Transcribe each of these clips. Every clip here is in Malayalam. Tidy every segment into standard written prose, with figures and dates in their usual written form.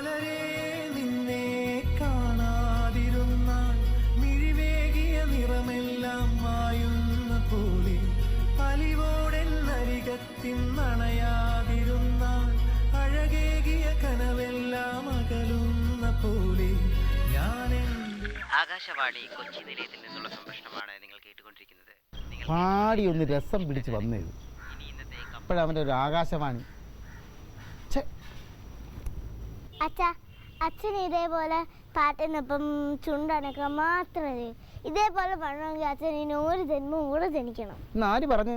മലരെ നിന്നെ കാണാതിരുന്നാൽ മിഴിവേകിയ നിറമെല്ലാം മായുന്ന പോലെ അലിവോടെന്നരികത്തിന്നണയാതിരുന്നാൽ അഴകേകിയ കനവെല്ലാം അകലുന്ന പോലെ ഞാൻ. ആകാശവാണി കൊച്ചി നിലയത്തിൽ നിന്നുള്ള സംപ്രേഷണമാണ് നിങ്ങൾ കേട്ടുകൊണ്ടിരിക്കുന്നത്. പാടി ഒന്ന് രസം പിടിച്ച് വന്നത് അപ്പോഴവൻ്റെ ഒരു ആകാശവാണി. അച്ഛൻ ഇതേപോലെ പാട്ടിനൊപ്പം ചുണ്ടനൊക്കെ മാത്രമേ ഇതേപോലെ പണമെങ്കിൽ അച്ഛൻ ഇനി ഒരു ജന്മം കൂടെ ജനിക്കണം. ആര് പറഞ്ഞു?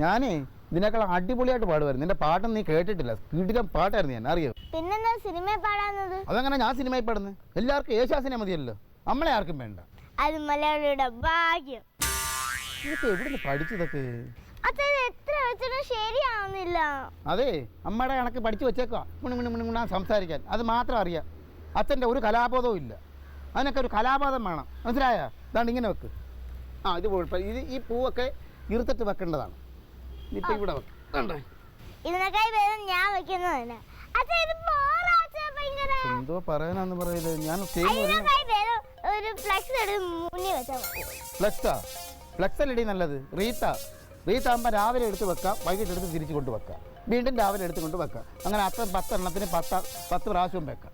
ഞാനേ ഇതിനേക്കാൾ അടിപൊളിയായിട്ട് പാടുമായിരുന്നു. നിന്റെ പാട്ടൊന്നും നീ കേട്ടിട്ടില്ല. കിടിലം പാട്ടായിരുന്നു ഞാൻ, അറിയോ? പിന്നെന്താ സിനിമയിൽ പാടാന്നത്? അതങ്ങനെ ഞാൻ സിനിമയിൽ പാടുന്നത്? എല്ലാവർക്കും യേശുദാസിനെ മതിയല്ലോ, നമ്മളെ ആർക്കും വേണ്ട. അത് മലയാളിയുടെ ഭാഗ്യം. ഇതൊക്കെ എവിടുന്ന് പഠിച്ചതൊക്കെ? അച്ഛൻ എത്ര വെച്ചിട്ടും ശരിയാവുന്നില്ല. അതെ, അമ്മയുടെ കണക്ക് പഠിച്ചു വെച്ചേക്കുക മുണുമുണുമുണുമുണ സംസാരിക്കാൻ. അത് മാത്രം അറിയാം. അച്ഛൻ്റെ ഒരു കലാബോധവും ഇല്ല. അതിനൊക്കെ ഒരു കലാബോധം വേണം, മനസ്സിലായ? അതാണ്ട് ഇങ്ങനെ വെക്ക്. ഇത് കുഴപ്പം. ഈ പൂവൊക്കെ ഇറുത്തിട്ട് വെക്കേണ്ടതാണ്. ഇപ്പം ഇവിടെ വെക്കണ്ടേ? ഇതിനേക്കായി വേഗം ഞാൻ വെക്കുന്നതന്നെ. എന്തോ പറയാനാന്ന് പറയുന്നത്? ഞാൻ ഒരു ഫ്ലെക്സ് എടുത്ത് മുന്നിൽ വെച്ചാൽ മതി. ഫ്ലെക്സ് അല്ലടി നല്ലത്. റീത്ത് ആകുമ്പോൾ രാവിലെ എടുത്ത് വെക്കാം, വൈകിട്ട് എടുത്ത് തിരിച്ചു കൊണ്ട് വെക്കാം, വീണ്ടും രാവിലെ എടുത്ത് കൊണ്ട് വെക്കാം. അങ്ങനെ 10 എണ്ണത്തിന് 10 പ്രാവശ്യവും വെക്കാം.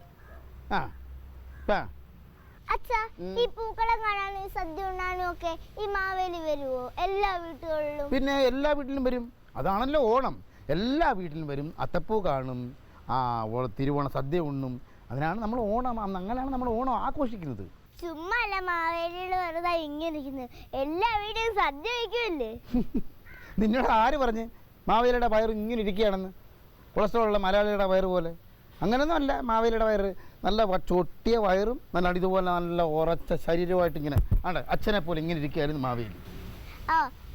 അച്ഛാ, ഈ പൂക്കളം കാണാനും സദ്യ ഉണ്ണാനും ഒക്കെ ഈ മാവേലി വരുവോ എല്ലാ വീട്ടുകളിലും? പിന്നെ എല്ലാ വീട്ടിലും വരും. അതാണല്ലോ ഓണം. എല്ലാ വീട്ടിലും വരും. അത്തപ്പൂ കാണും, തിരുവോണ സദ്യ ഉണ്ണും. അതിനാണ് നമ്മൾ ഓണം, അങ്ങനെയാണ് നമ്മൾ ഓണം ആഘോഷിക്കുന്നത്. ചുമ്മാ അല്ല മാവേലിയുടെ വെറുതെ ഇങ്ങനെ ഇരിക്കുന്നത്. എല്ലാ വീട്ടിലും സദ്യ വയ്ക്കുമല്ലേ? നിന്നോട് ആര് പറഞ്ഞ് മാവേലിയുടെ വയറ് ഇങ്ങനെ ഇരിക്കുകയാണെന്ന്? കൊളസ്ട്രോൾ ഉള്ള മലയാളിയുടെ വയറ് പോലെ അങ്ങനെയൊന്നും അല്ല. മാവേലിയുടെ വയറ് നല്ല ചൊട്ടിയ വയറും നല്ല ഇതുപോലെ നല്ല ഉറച്ച ശരീരമായിട്ട് ഇങ്ങനെ ആണ്. അച്ഛനെ പോലെ ഇങ്ങനെ ഇരിക്കുകയായിരുന്നു മാവേലി.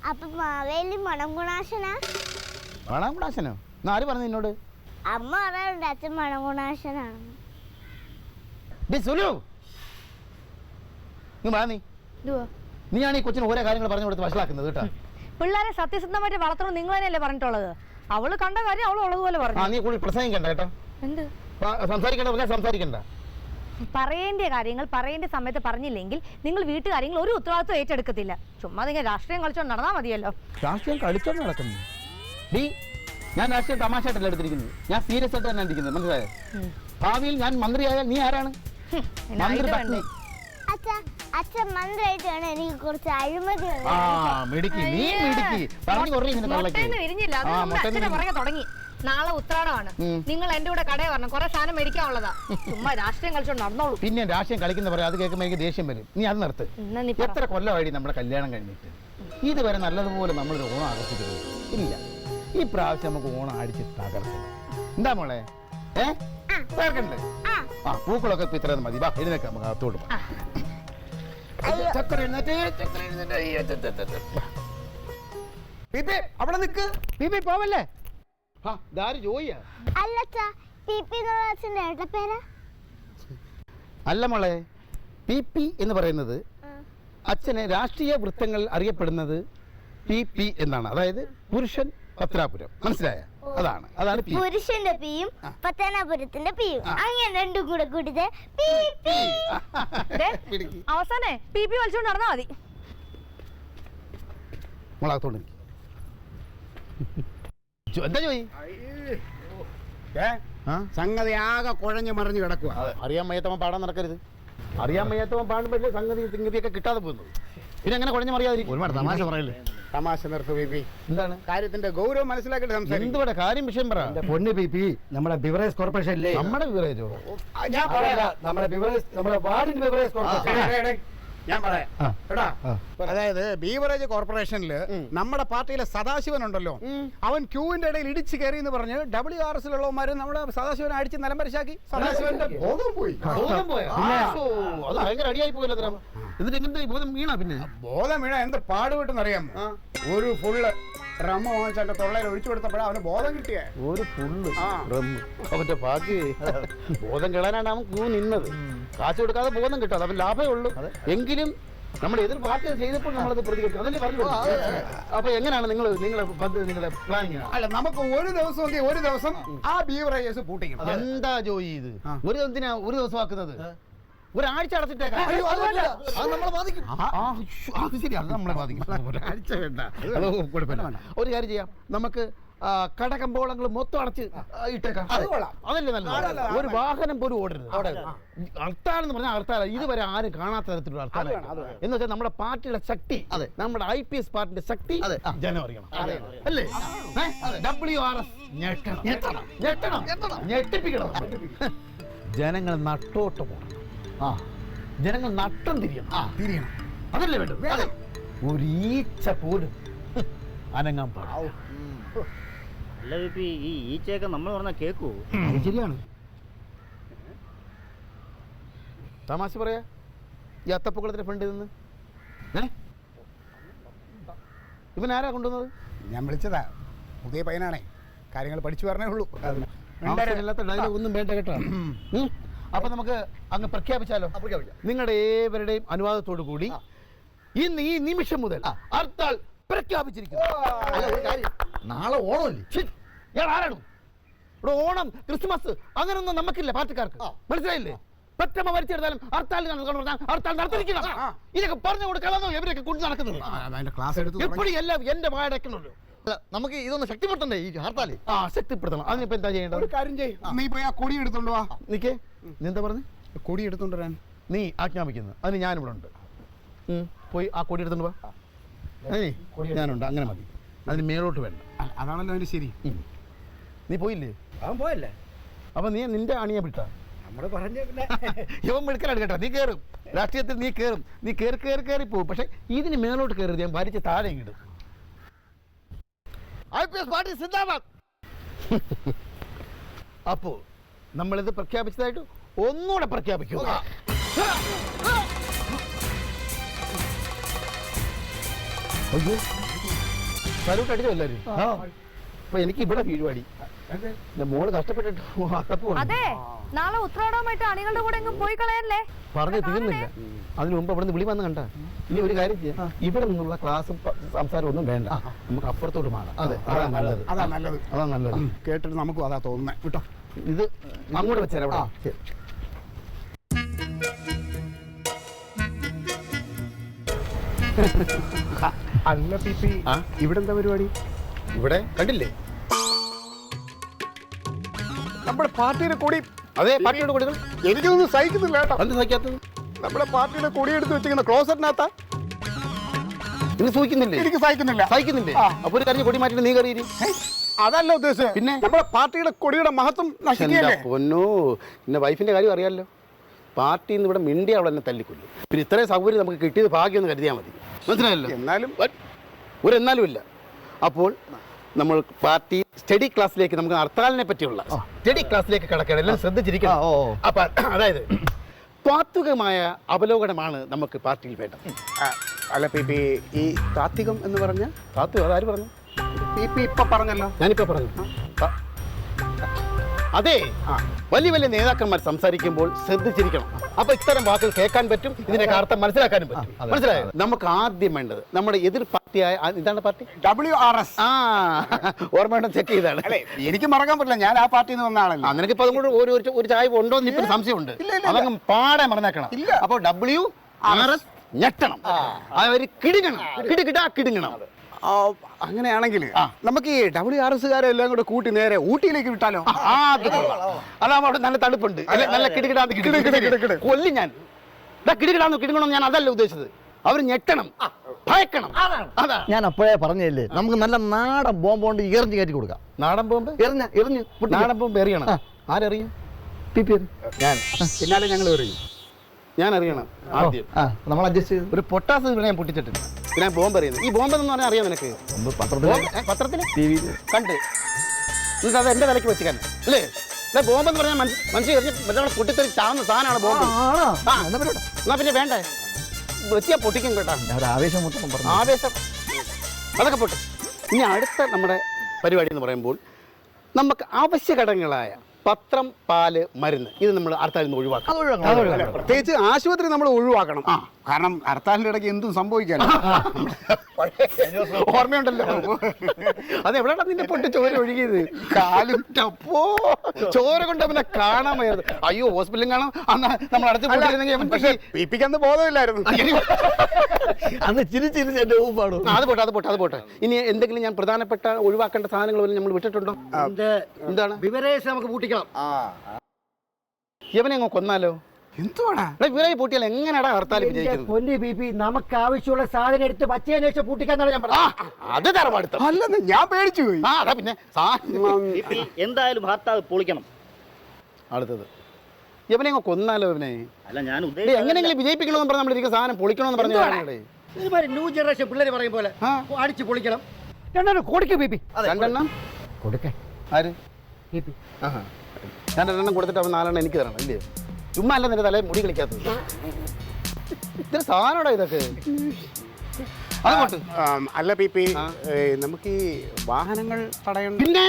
അപ്പൊ മാവേലി മണംകുണാശനാ? മണംകുണാശനോ? ആര് പറഞ്ഞു നിന്നോട്? അമ്മ പറയാറുണ്ട് അച്ഛൻ മണംകുണാശനാണ്. നീയാണ് ഈ കൊച്ചിന് ഓരോ കാര്യങ്ങൾ പറഞ്ഞു കൊടുത്ത് വഷളാക്കുന്നത് കേട്ടോ. പിള്ളേരെ സത്യസന്ധമായിട്ട് വളർത്തണം നിങ്ങൾ തന്നെയല്ലേ പറഞ്ഞിട്ടുള്ളത്? അവള് കണ്ട കാര്യം അവൾ ഉള്ളതുപോലെ പറഞ്ഞു. നീ കൂടുതൽ പ്രസംഗിക്കണ്ട കേട്ടോ. എന്ത് സംസാരിക്കണ്ട? പറയേണ്ട കാര്യങ്ങൾ പറയേണ്ട സമയത്ത് പറഞ്ഞില്ലെങ്കിൽ നിങ്ങൾ വീട്ടുകാര്യങ്ങൾ ഒരു ഉത്തരവാദിത്വം ഏറ്റെടുക്കത്തില്ല. ചുമ്മാ നിങ്ങൾ രാഷ്ട്രീയം കളിച്ചോണ്ട് നടന്നാൽ മതിയല്ലോ. രാഷ്ട്രീയം കളിച്ചോണ്ട് നടക്കുന്നു? ഞാൻ രാഷ്ട്രീയം തമാശയായിട്ടല്ല എടുത്തിരിക്കുന്നത്. ഞാൻ സീരിയസ് ആയിട്ട് തന്നെ ഇരിക്കുന്നത്, മനസ്സിലായോ? ഭാവിയിൽ ഞാൻ മന്ത്രിയായാൽ നീ ആരാണ്? അച്ഛൻ മന്ത്രിയായിട്ടാണ് എനിക്ക് കുറച്ച് അഴിമതി. തുടങ്ങി. നാളെ ഉത്രാടമാണ്. നിങ്ങൾ എന്റെ കൂടെ കടയിൽ വരണം, കുറെ സാധനം മേടിക്കാനുള്ളതാ. ചുമ്മാ രാഷ്ട്രീയം കളിച്ചോണ്ട് നടന്നോളൂ. പിന്നെ രാഷ്ട്രീയം കളിക്കുന്ന പറയാം, അത് കേൾക്കുമ്പോൾ എനിക്ക് ദേഷ്യം വരും. നീ അത് നിർത്ത്. എത്ര കൊല്ലമായി നമ്മുടെ കല്യാണം കഴിഞ്ഞിട്ട്? ഇതുവരെ നല്ലതുപോലെ നമ്മളൊരു ഓണം ആഘോഷിക്കുന്നത് ഇല്ല. ഈ പ്രാവശ്യം നമുക്ക് ഓണം അടിച്ച് തകർക്കണം. എന്താ മോളെ? തകർക്കണ്ടേ? പൂക്കളൊക്കെ ഇത്ര മതി. വാ, എഴുന്നേക്കാം, നമുക്ക് അകത്തോട്ട് പോകാം. അവിടെ നിക്ക്. പോവല്ലേ? അല്ല മോളെ, പി എന്ന് പറയുന്നത് അച്ഛനെ രാഷ്ട്രീയ വൃത്തങ്ങൾ അറിയപ്പെടുന്നത് PP എന്നാണ്. അതായത് പുരുഷൻ പത്രാപുരം, മനസ്സിലായ? അതാണ് പുരുഷന്റെ പിയും പത്തനാപുരത്തിന്റെ പിയും അങ്ങനെ രണ്ടും കൂടെ കൂട്ടിട്ട് അവസാനേ PP വലിച്ചോണ്ട് നടന്നാ മതി. മോളാത്തോണ്ട് എന്താ ചോയി? സംഗതി ആകെ കുഴഞ്ഞു മറിഞ്ഞു കിടക്കുക. അറിയാൻ വയ്യാത്തവൻ പാടാൻ നടക്കരുത്. അറിയാൻ വയ്യാത്തവൻ പാടുമ്പോഴേ സംഗതിയൊക്കെ കിട്ടാതെ പോകുന്നത്. പിന്നെ അങ്ങനെ കുഴഞ്ഞു മറിയാതിരിക്കും. ഒരുപാട് തമാശ പറയല്ലേ. തമാശ നിർത്ത് PP. എന്താണ് കാര്യത്തിന്റെ ഗൗരവം മനസ്സിലാക്കിയിട്ട് സംസാരിക്കും. എന്തുകൂടെ കാര്യം വിഷയം പറ. പൊന്ന് PP, നമ്മുടെ ബിവറേജ് കോർപ്പറേഷൻ അല്ലേ? നമ്മുടെ ബിവറേജോ? ഞാൻ പറയാം, നമ്മുടെ ബിവറേജ്, നമ്മുടെ വാർഡിന്റെ ബിവറേജ് കോർപ്പറേഷൻ. ഞാൻ പറയാം. അതായത് ബീവറേജ് കോർപ്പറേഷനില് നമ്മുടെ പാർട്ടിയിലെ സദാശിവൻ ഉണ്ടല്ലോ, അവൻ ക്യൂവിന്റെ ഇടയിൽ ഇടിച്ചു കയറി എന്ന് പറഞ്ഞ് WRS-ലുള്ളവന്മാര് നമ്മുടെ സദാശിവനെ അടിച്ച് നിലംപരിശാക്കി. സദാശിവന്റെ ബോധം പോയി. ബോധം വീണ എന്ത് പാടുപെട്ടെന്നറിയാമോ? ഒരു ഫുള്ള് റമ്മ വാങ്ങിച്ചെന്റെ തൊള്ളയിൽ ഒഴിച്ചു കൊടുത്തപ്പോഴാ അവന് ബോധം കിട്ടിയേ. ഒരു ഫുള്ള് അവന്റെ ബാക്കി ബോധം കിളാനാണ് അവൻ ക്യൂ നിന്നത്. കാശ് കൊടുക്കാതെ ബോധം കിട്ടാതെ അവൻ ലാഭമേ ഉള്ളൂ. എങ്കിലും നമ്മൾ എതിർ പാർട്ടി ചെയ്തപ്പോൾ നമ്മളത് പ്രതികരിച്ചു. അതല്ലേ പറഞ്ഞു. അപ്പൊ എങ്ങനെയാണ് നിങ്ങളുടെ പ്ലാനിങ്? അല്ല, നമുക്ക് ഒരു ദിവസം ആ ബീവറേജസ് പൂട്ടിക്കണം. എന്താ ജോയി ഇത്? ഒരു ദിവസം ആക്കുന്നത്? ഒരാഴ്ച അടച്ചിട്ടേക്കാം. അത് ശരി, അത് നമ്മളെ ബാധിക്കും. ഒരാഴ്ച വേണ്ട, അത് കുഴപ്പമില്ല. ഒരു കാര്യം ചെയ്യാം, നമുക്ക് കടകമ്പോളങ്ങൾ മൊത്തം അടച്ച് ഇട്ടേക്കാം. അതല്ലേ നല്ലത്? ഒരു വാഹനം പോലും ഓടരുത്. ഹർത്താൽ എന്ന് പറഞ്ഞാൽ ഹർത്താൽ ഇതുവരെ ആരും കാണാത്ത തരത്തിലുള്ള ഹർത്താൽ എന്ന് വെച്ചാൽ നമ്മുടെ പാർട്ടിയുടെ ശക്തി, നമ്മുടെ IPS പാർട്ടിയുടെ ശക്തി ജനം അറിയണം. അല്ലേ? WRS ഞെട്ടിപ്പിക്കണം. ജനങ്ങൾ നട്ടോട്ട് പോകണം. ജനങ്ങൾ നട്ടം തിരിയണം. അതല്ലേ വേണ്ടത്? ഒരു ഈച്ച പോലും അനങ്ങാൻ പാടില്ല. അല്ല ഈ ഈച്ചയൊക്കെ നമ്മൾ പറഞ്ഞാൽ കേൾക്കൂ? ശരിയാണ്. തമാശ പറയാ ഈ അത്തപ്പൂക്കളത്തിന്റെ ഫ്രണ്ടിൽ നിന്ന് ഇവൻ ആരാ കൊണ്ടുവന്നത്? ഞാൻ വിളിച്ചതാ, പുതിയ പയ്യനാണേ, കാര്യങ്ങൾ പഠിച്ചു പറഞ്ഞേ ഉള്ളൂ. ഇല്ലാത്ത ഡയലോഗ് ഒന്നും വേണ്ട കേട്ടോ. അപ്പൊ നമുക്ക് അങ്ങ് പ്രഖ്യാപിച്ചാലോ? നിങ്ങളുടെ ഏവരുടെയും അനുവാദത്തോടു കൂടി ഇന്ന് ഈ നിമിഷം മുതൽ ഹർത്താൽ പ്രഖ്യാപിച്ചിരിക്കുന്നു. നാളെ ഓണമല്ലേ? ആരാണ് ഇവിടെ? ഓണം, ക്രിസ്മസ് അങ്ങനൊന്നും നമുക്കില്ല പാർട്ടിക്കാർക്ക്. മനസ്സിലായില്ലേ? പെട്ടെന്ന് വലിച്ചെടുത്താലും ഹർത്താൽ നടത്തിയിരിക്കണം. ഇതൊക്കെ പറഞ്ഞു കൊടുക്കാനോ എവരൊക്കെ കൊണ്ട് നടക്കുന്നത്? എപ്പോഴും എല്ലാം എന്റെ വായടക്കുന്നുള്ളൂ. നമുക്ക് ഇതൊന്ന് ശക്തിപ്പെടുത്തണ്ടേ ഈ ഹർത്താൽ? ശക്തിപ്പെടുത്തണം. അതിനിപ്പോ എന്താ ചെയ്യേണ്ടത്? ഒരു കാര്യം ചെയ്യും, നീ പോയി ആ കൊടി എടുത്തോണ്ട് വാ. നിക്കേ, നീ എന്താ പറഞ്ഞു? കൊടി എടുത്തോണ്ട് വരാൻ നീ ആജ്ഞാപിക്കുന്നു. അതിന് ഞാനിവിടെ ഉണ്ട്. പോയി ആ കൊടി എടുത്തോണ്ട് വാ. ഞാനുണ്ട്, അങ്ങനെ മതി. അതിന് മേലോട്ട് വേണ്ട. അതാണല്ലോ അതിന് ശരി. നീ പോയില്ലേ? അവൻ പോയല്ലേ? അപ്പൊ നീ നിന്റെ അണിയെ വിട്ടാ? നമ്മള് പറഞ്ഞ ഇവൻ മെടുക്കലാണ് കേട്ടോ. നീ കയറും, രാഷ്ട്രീയത്തിൽ നീ കയറും. നീ കയറി പോകും. പക്ഷെ ഇതിന് മേലോട്ട് കയറി ഞാൻ ഭരിച്ച് താഴെ ഇടും. IPS പാർട്ടി സിന്ദാബാദ്. അപ്പോ നമ്മളിത് പ്രഖ്യാപിച്ചതായിട്ട് ഒന്നുകൂടെ പ്രഖ്യാപിക്കുക. അയ്യോ, സലൂട്ട് അടിച്ചോ എല്ലാവരും? അപ്പൊ എനിക്ക് ഇവിടെ വീഴുവാടി. മോള് കഷ്ടപ്പെട്ടിട്ട് അതെ, നാളെ ഉത്രാടമായിട്ട് അണികളുടെ കൂടെ എങ്ങും പോയി കളയല്ലേ? പറഞ്ഞു തീർന്നില്ല. അതിനു മുമ്പ് അവിടെ നിന്ന് വിളി വന്ന് കണ്ട. ഇനി ഒരു കാര്യം ചെയ്യാം, ഇവിടെ നിന്നുള്ള ക്ലാസ്സും സംസാരം ഒന്നും വേണ്ട, നമുക്ക് അപ്പുറത്തോട്ട് മാറാം. അതാ നല്ലത്. കേട്ടിട്ട് നമുക്കും അതാ തോന്നുന്നത്. വിട്ടോ, ഇത് അങ്ങോട്ട് വെച്ചേരാ. അല്ല പിപി, ഇവിടെ എന്താ പരിപാടി? ഇവിടെ കണ്ടില്ലേ നമ്മുടെ പാർട്ടിയുടെ കൊടി? അതെ, പാർട്ടിയുടെ കൊടികൾ. എനിക്കൊന്നും സഹിക്കുന്നില്ല കേട്ടോ. എന്ത് സഹിക്കാത്തത്? നമ്മുടെ പാർട്ടിയുടെ കൊടി എടുത്ത് വെച്ചിരിക്കുന്ന ക്ലോസറ്റിനകത്താ. ഇത് സൂചിക്കുന്നില്ലേ? എനിക്ക് സഹിക്കുന്നില്ലേ? അപ്പൊ ഒരു കാര്യം, കൊടി മാറ്റിട്ട് നീ കയറി. അതല്ല ഉദ്ദേശിച്ചത്. പിന്നെ നമ്മുടെ പാർട്ടിയുടെ കൊടിയുടെ മഹത്വം നശിക്കുകയല്ലേ? പൊന്നോ, എന്റെ വൈഫിന്റെ കാര്യം അറിയാമല്ലോ. പാർട്ടിയിൽ നിന്ന് ഇവിടെ മിണ്ടി അവൾ എന്നെ തല്ലിക്കൊല്ലു. പിന്നെ ഇത്രയും സൗകര്യം നമുക്ക് കിട്ടിയത് ഭാഗ്യം എന്ന് കരുതിയാൽ മതി. മനസ്സിലായല്ലോ? എന്നാലും ഇല്ല. അപ്പോൾ നമ്മൾ പാർട്ടി സ്റ്റഡി ക്ലാസ്സിലേക്ക്, നമുക്ക് ഹർത്താലിനെ പറ്റിയുള്ള സ്റ്റഡി ക്ലാസ്സിലേക്ക് കിടക്കണം. എല്ലാം ശ്രദ്ധിച്ചിരിക്കണം. അപ്പൊ അതായത് താത്വികമായ അവലോകനമാണ് നമുക്ക് പാർട്ടിയിൽ വേണ്ടത്. അല്ല പിപി, ഈ താത്വികം എന്ന് പറഞ്ഞ താത്വികം അതാര് പറഞ്ഞു? പിപി ഇപ്പൊ പറഞ്ഞല്ലോ. ഞാനിപ്പോ പറഞ്ഞു. അതെ, വലിയ വലിയ നേതാക്കന്മാർ സംസാരിക്കുമ്പോൾ ശ്രദ്ധിച്ചിരിക്കണം. അപ്പൊ ഇത്തരം വാക്കുകൾ കേൾക്കാൻ പറ്റും, ഇതിന്റെ അർത്ഥം മനസ്സിലാക്കാനും പറ്റും. മനസ്സിലായോ? നമുക്ക് ആദ്യം വേണ്ടത് നമ്മുടെ എതിർ പാർട്ടിയായ, ഇതാണ് പാർട്ടി WRS. ഓർമ്മ ചെക്ക് ചെയ്താണ്. അല്ലേ, എനിക്ക് മറക്കാൻ പറ്റില്ല, ഞാൻ ആ പാർട്ടിയിൽ നിന്ന് വന്ന ആളല്ല. നിനക്കിപ്പോ അതും കൂടെ ഒരു ചായ ഉണ്ടോ എന്ന് ഇപ്പൊ സംശയമുണ്ട്. അതങ്ങ് പാടെ മറന്നേക്കണം. അപ്പൊ WRS ഞെട്ടണം, അവർ കിടുങ്ങണം, കിടുങ്ങണം. അങ്ങനെയാണെങ്കിൽ നമുക്ക് ഈ WRSകാരെ എല്ലാം കൂടെ കൂട്ടി നേരെ ഊട്ടിയിലേക്ക് വിട്ടാലോ? അതാവുമ്പോ അവിടെ നല്ല തണുപ്പുണ്ട്, നല്ല കിടുകിടാന്ന് കൊല്ലി ഞാൻ. കിടുകിടാന്ന് ഞാൻ അതല്ല ഉദ്ദേശിച്ചത്. അവർ ഞെട്ടണം, ഭയക്കണം. അതാ ഞാൻ അപ്പോഴേ പറഞ്ഞില്ലേ, നമുക്ക് നല്ല നാടൻ ബോംബ് കൊണ്ട് എറിഞ്ഞ് കയറ്റി കൊടുക്കാം. നാടൻ ബോംബ് എറിഞ്ഞ് നാടൻ ബോംബ് എറിയണം. ആരെറിയും? ഞാൻ. പിന്നാലെ ഞങ്ങൾ എറിയും. ഞാൻ അറിയണം ആദ്യം. നമ്മൾ അഡ്ജസ്റ്റ് ചെയ്ത് ഒരു പൊട്ടാസ് ഇവിടെ ഞാൻ പൊട്ടിച്ചിട്ടുണ്ട്. പിന്നെ ബോംബ് അറിയുന്നത്. ഈ ബോംബ് എന്ന് പറഞ്ഞാൽ അറിയാം നിനക്ക്? പത്രത്തിൽ TV കണ്ട്. എന്നിട്ട് അത് എന്റെ വിലക്ക് വെച്ചിക്കാൻ അല്ലേ? ബോംബ് എന്ന് പറഞ്ഞാൽ മനുഷ്യ എറിഞ്ഞ് പൊട്ടിത്തെറി ചാവുന്ന സാധനമാണ് ബോംബ്. എന്നാ പിന്നെ വേണ്ടേ, വെച്ചിയാ പൊട്ടിക്കും കേട്ടാ. ആവേശം മൊത്തം പറഞ്ഞു. ആവേശം അതൊക്കെ പൊട്ടും. ഇനി അടുത്ത നമ്മുടെ പരിപാടി എന്ന് പറയുമ്പോൾ നമുക്ക് ആവശ്യ ഘടകങ്ങളായ പത്രം, പാല്, മരുന്ന്, ഇത് നമ്മൾ ഹർത്താലിൽ നിന്ന് ഒഴിവാക്കണം. പ്രത്യേകിച്ച് ആശുപത്രി നമ്മൾ ഒഴിവാക്കണം. കാരണം ഹർത്താലിന്റെ ഇടയ്ക്ക് എന്തും സംഭവിക്കാലോ. ഓർമ്മയുണ്ടല്ലോ. അത് എവിടെയാണ് നിന്നെ പൊട്ടി ചോര ഒഴുകിയത്? കാലും അപ്പോ ചോര കൊണ്ട് അവനെ കാണാൻ വയ്യത്. അയ്യോ ഹോസ്പിറ്റലിൽ കാണാം. അന്ന് നമ്മൾ അടച്ചു പക്ഷേ പിപ്പിക്കന്ന് ബോധമില്ലായിരുന്നു. അന്ന് ചിരിച്ചിരിച്ച് എന്റെ ഊപ്പാടും. അത് പോട്ടെ. ഇനി എന്തെങ്കിലും ഞാൻ പ്രധാനപ്പെട്ട ഒഴിവാക്കേണ്ട സാധനങ്ങൾ വല്ലതും നമ്മൾ വിട്ടിട്ടുണ്ടോ? എന്താണ്? ബിവറേജ് നമുക്ക് പൂട്ടിക്കണം. ഇവനെ അങ്ങ് കൊന്നാലോ? എന്തുവാടാ വിവരായി പൂട്ടിയാൽ എങ്ങനെയാടാ ഹർത്താൽ വിജയിക്കുന്നത്? പൊന്നി ബി നമുക്ക് ആവശ്യമുള്ള സാധനം എടുത്ത് പച്ചയന്വേഷിച്ച് പൂട്ടിക്കാന്നാണ് ഞാൻ പറഞ്ഞത്. അത് തറവാടുത്ത. അല്ലെന്ന് ഞാൻ പേടിച്ചു പോയി. അതാ പിന്നെ എന്തായാലും ഹർത്താൽ പൊളിക്കണം. അടുത്തത് ഇവനെ അങ്ങ് കൊന്നാലോ? ഇവനെ അല്ല ഞാൻ എങ്ങനെയെങ്കിലും വിജയിപ്പിക്കണമെന്ന് പറഞ്ഞാൽ നമ്മളിരിക്കുന്ന സാധനം പൊളിക്കണമെന്ന് പറഞ്ഞു. ന്യൂ ജനറേഷൻ പിള്ളേർ പറയും പോലെ അടിച്ച് പൊളിക്കണം. രണ്ടെണ്ണം കൊടുക്ക ബി രണ്ടെണ്ണം കൊടുക്കേ. ആര്? ഞാൻ രണ്ടെണ്ണം കൊടുത്തിട്ട് അവൻ 4 എനിക്ക് തരണം അല്ലേ? ചുമ്മാ അല്ല നിന്റെ തലയിൽ മുടി കളിക്കാത്തത്. ഇത്ര സാധനോടാ ഇതൊക്കെ. അതുകൊണ്ട് അല്ല പിപി നമുക്ക് ഈ വാഹനങ്ങൾ തടയണം. പിന്നെ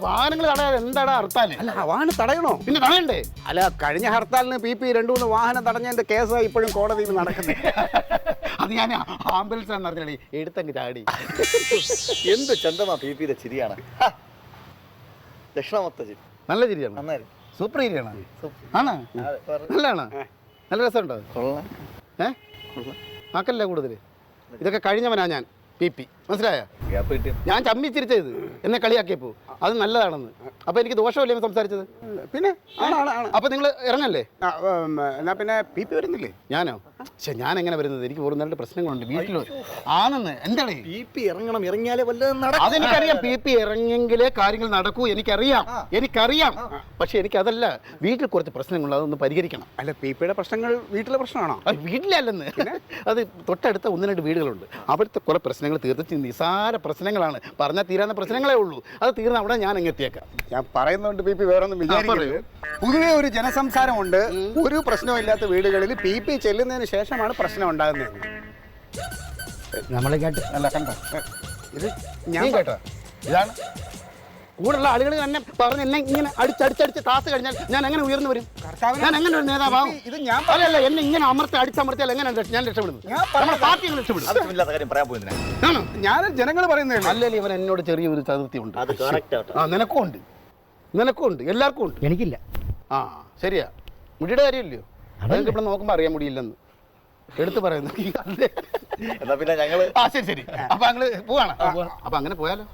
വാഹനങ്ങൾ തടയാതെ എന്താടാ ഹർത്താൽ? അല്ല വാഹനം തടയണോ? പിന്നെ തടയണ്ടേ? അല്ല കഴിഞ്ഞ ഹർത്താലിന് പിപി 2-3 വാഹനം തടഞ്ഞതിന്റെ കേസാണ് ഇപ്പോഴും കോടതിയിൽ നടക്കുന്നത്. അത് ഞാൻ ആംബുലൻസ് ആണെന്ന് അറിഞ്ഞാടി എടുത്തങ്ങ് ചാടി. എന്ത് ചന്തമാ പി ചിരിയാണ്. ദക്ഷിണമൊത്ത ചിരി. നല്ല ചിരിയാണ്. നന്നായിരുന്നു. സൂപ്പർ ചിരിയാണ്. ആണോ? നല്ലതാണോ? നല്ല രസമുണ്ടോ? ആക്കല്ലേ കൂടുതൽ. ഇതൊക്കെ കഴിഞ്ഞവനാ ഞാൻ പി മനസ്സിലായ? ഞാൻ ചമ്മിച്ചിരിച്ചത് എന്നെ കളിയാക്കിയപ്പോ അത് നല്ലതാണെന്ന്. അപ്പൊ എനിക്ക് ദോഷമല്ലേ സംസാരിച്ചത്? പിന്നെ അപ്പൊ നിങ്ങൾ ഇറങ്ങല്ലേ? എന്നാ പിന്നെ പി വരുന്നില്ലേ? ഞാനോ? പക്ഷെ ഞാൻ എങ്ങനെ വരുന്നത്? എനിക്ക് ഒരു 2 പ്രശ്നങ്ങളുണ്ട് വീട്ടിലോ. ആണെന്ന് എന്താണ് പി ഇറങ്ങണം. ഇറങ്ങിയാലേ വല്ലതും നടക്കും. അതെനിക്കറിയാം. പി ഇറങ്ങിയെങ്കിലേ കാര്യങ്ങൾ നടക്കൂ. എനിക്കറിയാം. പക്ഷെ എനിക്കതല്ല, വീട്ടിൽ കുറച്ച് പ്രശ്നങ്ങളുണ്ട്, അതൊന്ന് പരിഹരിക്കണം. അല്ല പിയുടെ പ്രശ്നങ്ങൾ വീട്ടിലെ പ്രശ്നമാണോ? വീട്ടിലല്ലെന്ന്. അത് തൊട്ടടുത്ത 1-2 വീടുകളുണ്ട്. അവിടുത്തെ കുറെ പ്രശ്നങ്ങൾ തീർത്തിട്ട് നിസാര പ്രശ്നങ്ങളാണ്. പറഞ്ഞാൽ തീരാവുന്ന പ്രശ്നങ്ങളേ ഉള്ളൂ. അത് തീർന്ന അവിടെ ഞാൻ എത്തിയേക്കാം. ഞാൻ പറയുന്നുണ്ട് പി വേറെ ഒന്നും വിചാരിക്കരുത്. പൊതുവെ ഒരു ജനസംസാരമുണ്ട്. ഒരു പ്രശ്നവും ഇല്ലാത്ത വീടുകളിൽ പി ചെല്ലുന്നതിന് ശേഷമാണ് പ്രശ്നം ഉണ്ടാകുന്നത്. നമ്മളെ കേട്ട് അല്ല കണ്ടോ? ഇത് ഞാൻ കേട്ടോ. ഇതാണ് കൂടുതലുള്ള ആളുകൾ തന്നെ പറഞ്ഞ് എന്നെ ഇങ്ങനെ അടിച്ചടിച്ച് താസ് കഴിഞ്ഞാൽ ഞാൻ എങ്ങനെ ഉയർന്നു വരും? ഞാൻ എങ്ങനെ ഒരു നേതാവാകും? ഇത് ഞാൻ അല്ലല്ല, എന്നെ ഇങ്ങനെ അടിച്ചമർത്തിയാൽ എങ്ങനെ ഞാൻ രക്ഷപ്പെടുന്നു? നമ്മുടെ പാർട്ടി എങ്ങനെ രക്ഷപ്പെടും? കാര്യം പറയാൻ പോയി. ഞാൻ ജനങ്ങൾ പറയുന്നേ. അല്ലെങ്കിൽ ഇവൻ എന്നോട് ചെറിയൊരു ചതുർത്ഥിയുണ്ട്. നിനക്കും ഉണ്ട്, എല്ലാവർക്കും ഉണ്ട്. എനിക്കില്ല. ശരിയാ. മുടിയുടെ കാര്യമില്ലയോ? അതൊക്കെ ഇവിടെ നോക്കുമ്പോൾ അറിയാൻ മുടിയില്ലെന്ന് എടുത്തു പറയുന്നു. എന്നാ പിന്നെ ഞങ്ങള് ശരി. അപ്പൊ ഞങ്ങള് പോവാണ്. അപ്പൊ അങ്ങനെ പോയാലോ?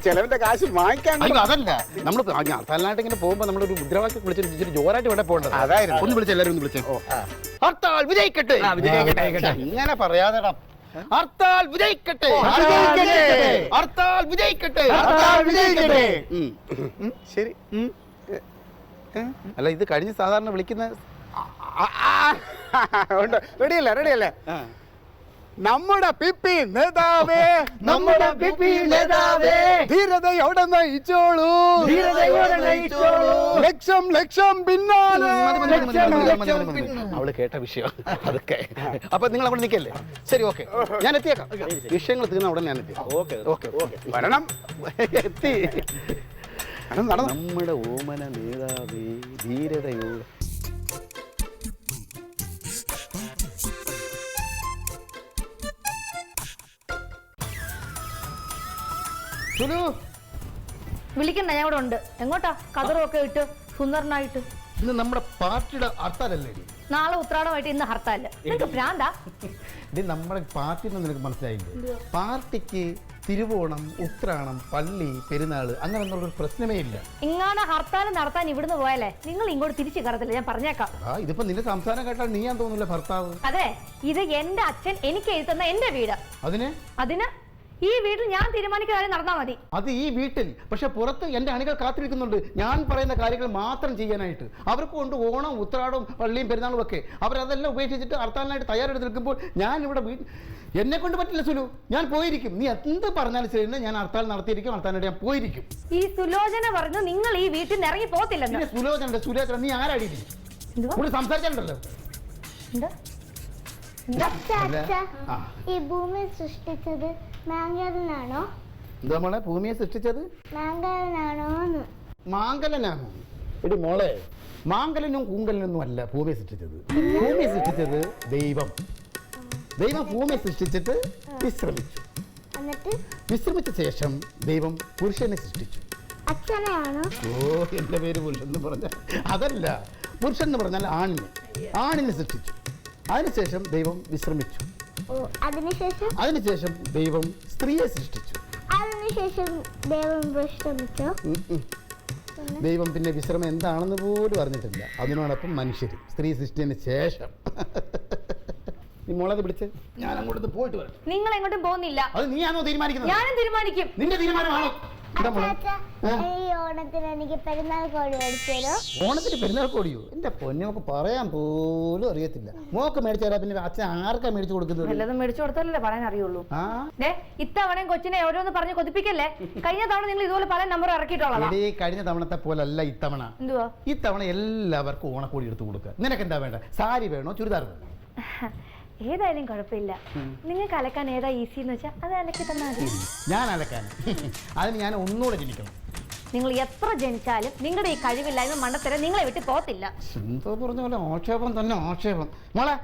ചെലവിന്റെ കാശ് വാങ്ങിക്കാൻ. അതല്ല, നമ്മൾ ഹർത്താലിനായിട്ട് ഇങ്ങനെ പോകുമ്പോ നമ്മളൊരു മുദ്രാവാക്യം വിളിച്ചിട്ട് ജോറായിട്ട് ഇവിടെ പോകേണ്ടത്. അതായിരുന്നു. ഒന്ന് വിളിച്ച് എല്ലാവരും ഒന്ന് വിളിച്ചേ. ഹർത്താൽ വിജയിക്കട്ടെ. ഇങ്ങനെ പറയാതെടാ. ഹർത്താൽ വിജയിക്കട്ടെ. ഹർത്താൽ വിജയിക്കട്ടെ. ശരി. അല്ല, ഇത് കഴിഞ്ഞ് സാധാരണ വിളിക്കുന്ന റെഡിയല്ലേ? നമ്മുടെ പിപ്പി നേതാവേ, ധീരതയോടെ നയിച്ചോളൂ, ലക്ഷം പിന്നാലെ. അവള് കേട്ട വിഷയം അതൊക്കെ. അപ്പൊ നിങ്ങൾ അവിടെ നിൽക്കല്ലേ? ശരി, ഓക്കെ, ഞാൻ എത്തിയേക്കാം. വിഷയങ്ങൾ തീർന്ന ഉടനെ ഞാൻ എത്തി. വരണം. എത്തി. നടന്നു. നമ്മുടെ ഓമന നേതാവേ, ധീരതയോടെ. വിളിക്കണ്ട, ഞാൻ ഇവിടെ ഉണ്ട്. എങ്ങോട്ടാ? കതറൊക്കെ ഇട്ട് സുന്ദരനായിട്ട്. ഇന്ന് നമ്മുടെ പാർട്ടിയുടെ ഹർത്താലല്ലേ? നാളെ ഉത്രാടമായിട്ട് ഇന്ന് ഹർത്താല്. നിനക്ക് ഭ്രാന്താ? ഇത് നമ്മുടെ പാർട്ടി നിനക്ക് മനസ്സിലായില്ലേ? പാർട്ടിക്ക് തിരുവോണം, ഉത്രാണം, പള്ളി, പെരുന്നാള് അങ്ങനെ ഒന്നുള്ളൊരു പ്രശ്നമേ ഇല്ല. ഇങ്ങനെ ഹർത്താൽ നടത്താൻ ഇവിടുന്ന് പോയാലേ നിങ്ങൾ ഇങ്ങോട്ട് തിരിച്ചു കയറത്തില്ല, ഞാൻ പറഞ്ഞേക്കാം. ഇതിപ്പോ നിന്റെ സംസാരം കേട്ടാൽ നീ ഞാൻ തോന്നില്ല ഭർത്താവ്. അതെ, ഇത് എന്റെ അച്ഛൻ എനിക്ക് എഴുതുന്ന എന്റെ വീട്. അതിന് ഈ വീട്ടിൽ ഞാൻ തീരുമാനിക്കുന്ന കാര്യം നടന്നാൽ മതി. അത് ഈ വീട്ടിൽ. പക്ഷെ പുറത്ത് എന്റെ അണികൾ കാത്തിരിക്കുന്നുണ്ട് ഞാൻ പറയുന്ന കാര്യങ്ങൾ മാത്രം ചെയ്യാനായിട്ട്. അവർക്ക് കൊണ്ട് ഓണം, ഉത്രാടവും, പള്ളിയും, പെരുന്നാളും ഒക്കെ അവരതെല്ലാം ഉപേക്ഷിച്ചിട്ട് ഹർത്താലിനായിട്ട് തയ്യാറെടുത്ത് നിൽക്കുമ്പോൾ ഞാൻ ഇവിടെ എന്നെ കൊണ്ട് പറ്റില്ല സുലു. ഞാൻ പോയിരിക്കും. നീ എന്ത് പറഞ്ഞാലും ശരി, ഞാൻ ഹർത്താൽ നടത്തിയിരിക്കും. ഹർത്താലിനായിട്ട് ഞാൻ പോയിരിക്കും. ഈ സുലോചന പറഞ്ഞു നിങ്ങൾ ഈ വീട്ടിൽ നിന്ന് ഇറങ്ങി പോകത്തില്ലെന്ന്. സുലോചന നീ ആരാടി? സംസാരിച്ചിട്ടുണ്ടല്ലോ. ഈ ഭൂമി സൃഷ്ടിച്ചത് മാംഗലനാണോ? എന്താ മോളെ? ഭൂമിയെ സൃഷ്ടിച്ചത് മാംഗലനാണോ? മാംഗലനാണോ? എടി മോളെ, മാങ്കലിനും കൂങ്കലിനൊന്നും അല്ല ഭൂമിയെ സൃഷ്ടിച്ചത്. ഭൂമിയെ സൃഷ്ടിച്ചത് ദൈവം. ദൈവം ഭൂമിയെ സൃഷ്ടിച്ചിട്ട് വിശ്രമിച്ചു. എന്നിട്ട് വിശ്രമിച്ച ശേഷം ദൈവം പുരുഷനെ സൃഷ്ടിച്ചു. അച്ഛനെയാണോ? ഓ, എൻ്റെ പേര് പുരുഷൻ എന്ന് പറഞ്ഞാൽ അതല്ല. പുരുഷൻ എന്ന് പറഞ്ഞാൽ ആണിനെ സൃഷ്ടിച്ചു. അതിനുശേഷം ദൈവം വിശ്രമിച്ചു. ഓ, അതിനുശേഷം അതിനുശേഷം ദൈവം സ്ത്രീയെ സൃഷ്ടിച്ചു. അതിനുശേഷം ദൈവം വിശ്രമിച്ചോ? ദൈവം പിന്നെ വിശ്രമം എന്താണെന്ന് പോലും അറിഞ്ഞിട്ടില്ല. അതിനോടൊപ്പം മനുഷ്യർ സ്ത്രീ സൃഷ്ടിന് ശേഷം. നീ മോളത് പിടിച്ച് ഞാൻ അങ്ങോട്ട് പോയിട്ട് വരാം. നിങ്ങൾ എങ്ങോട്ടും പോകുന്നില്ല. അത് നീയാണോ തീരുമാനിക്കുന്നത്? ഞാനും തീരുമാനിക്കും. നിന്റെ തീരുമാനമാണോ? ഈ ഓണത്തിന് എനിക്ക് പെരുന്നാൾ കോഴി മേടിച്ചു തരോ? ഓണത്തിന് പെരുന്നാൾ കോഴിയോ? എന്റെ പൊന്നോക്ക് പറയാൻ പോലും അറിയത്തില്ല. മോക്ക് മേടിച്ചു തരാ, പിന്നെ അച്ഛൻ ആർക്കാ മേടിച്ചു കൊടുക്കുന്നത്? വല്ലതും മേടിച്ചു കൊടുത്താലല്ലേ പറയാൻ അറിയുള്ളൂ. ഇത്തവണയും കൊച്ചിനെ ഓരോന്ന് പറഞ്ഞ് കൊതിപ്പിക്കല്ലേ. കഴിഞ്ഞ തവണ നിങ്ങൾ ഇതുപോലെ പല നമ്പർ ഇറക്കിയിട്ടുള്ളതാ. കഴിഞ്ഞ തവണത്തെ പോലല്ല ഇത്തവണ. എന്തുവാ? ഇത്തവണ എല്ലാവർക്കും ഓണക്കോടി എടുത്ത് കൊടുക്കുക. നിനക്ക് എന്താ വേണ്ട? സാരി വേണോ ചുരിദാർ വേണോ? ഏതായാലും കുഴപ്പമില്ല. നിങ്ങൾക്ക് അലക്കാൻ ഏതാ ഈസി എന്ന് വെച്ചാൽ അത് അലക്കി തന്നാൽ മതി. ഞാൻ അലക്കാൻ അതിന് ഞാൻ ഒന്നുകൂടെ ജനിക്കണം. നിങ്ങൾ എത്ര ജനിച്ചാലും നിങ്ങളുടെ ഈ കഴിവില്ലായ്മ മണ്ടത്തരം നിങ്ങളെ വിട്ട് പോത്തില്ല. എന്തോ പറഞ്ഞ പോലെ ആക്ഷേപം തന്നെ ആക്ഷേപം. മോളെ,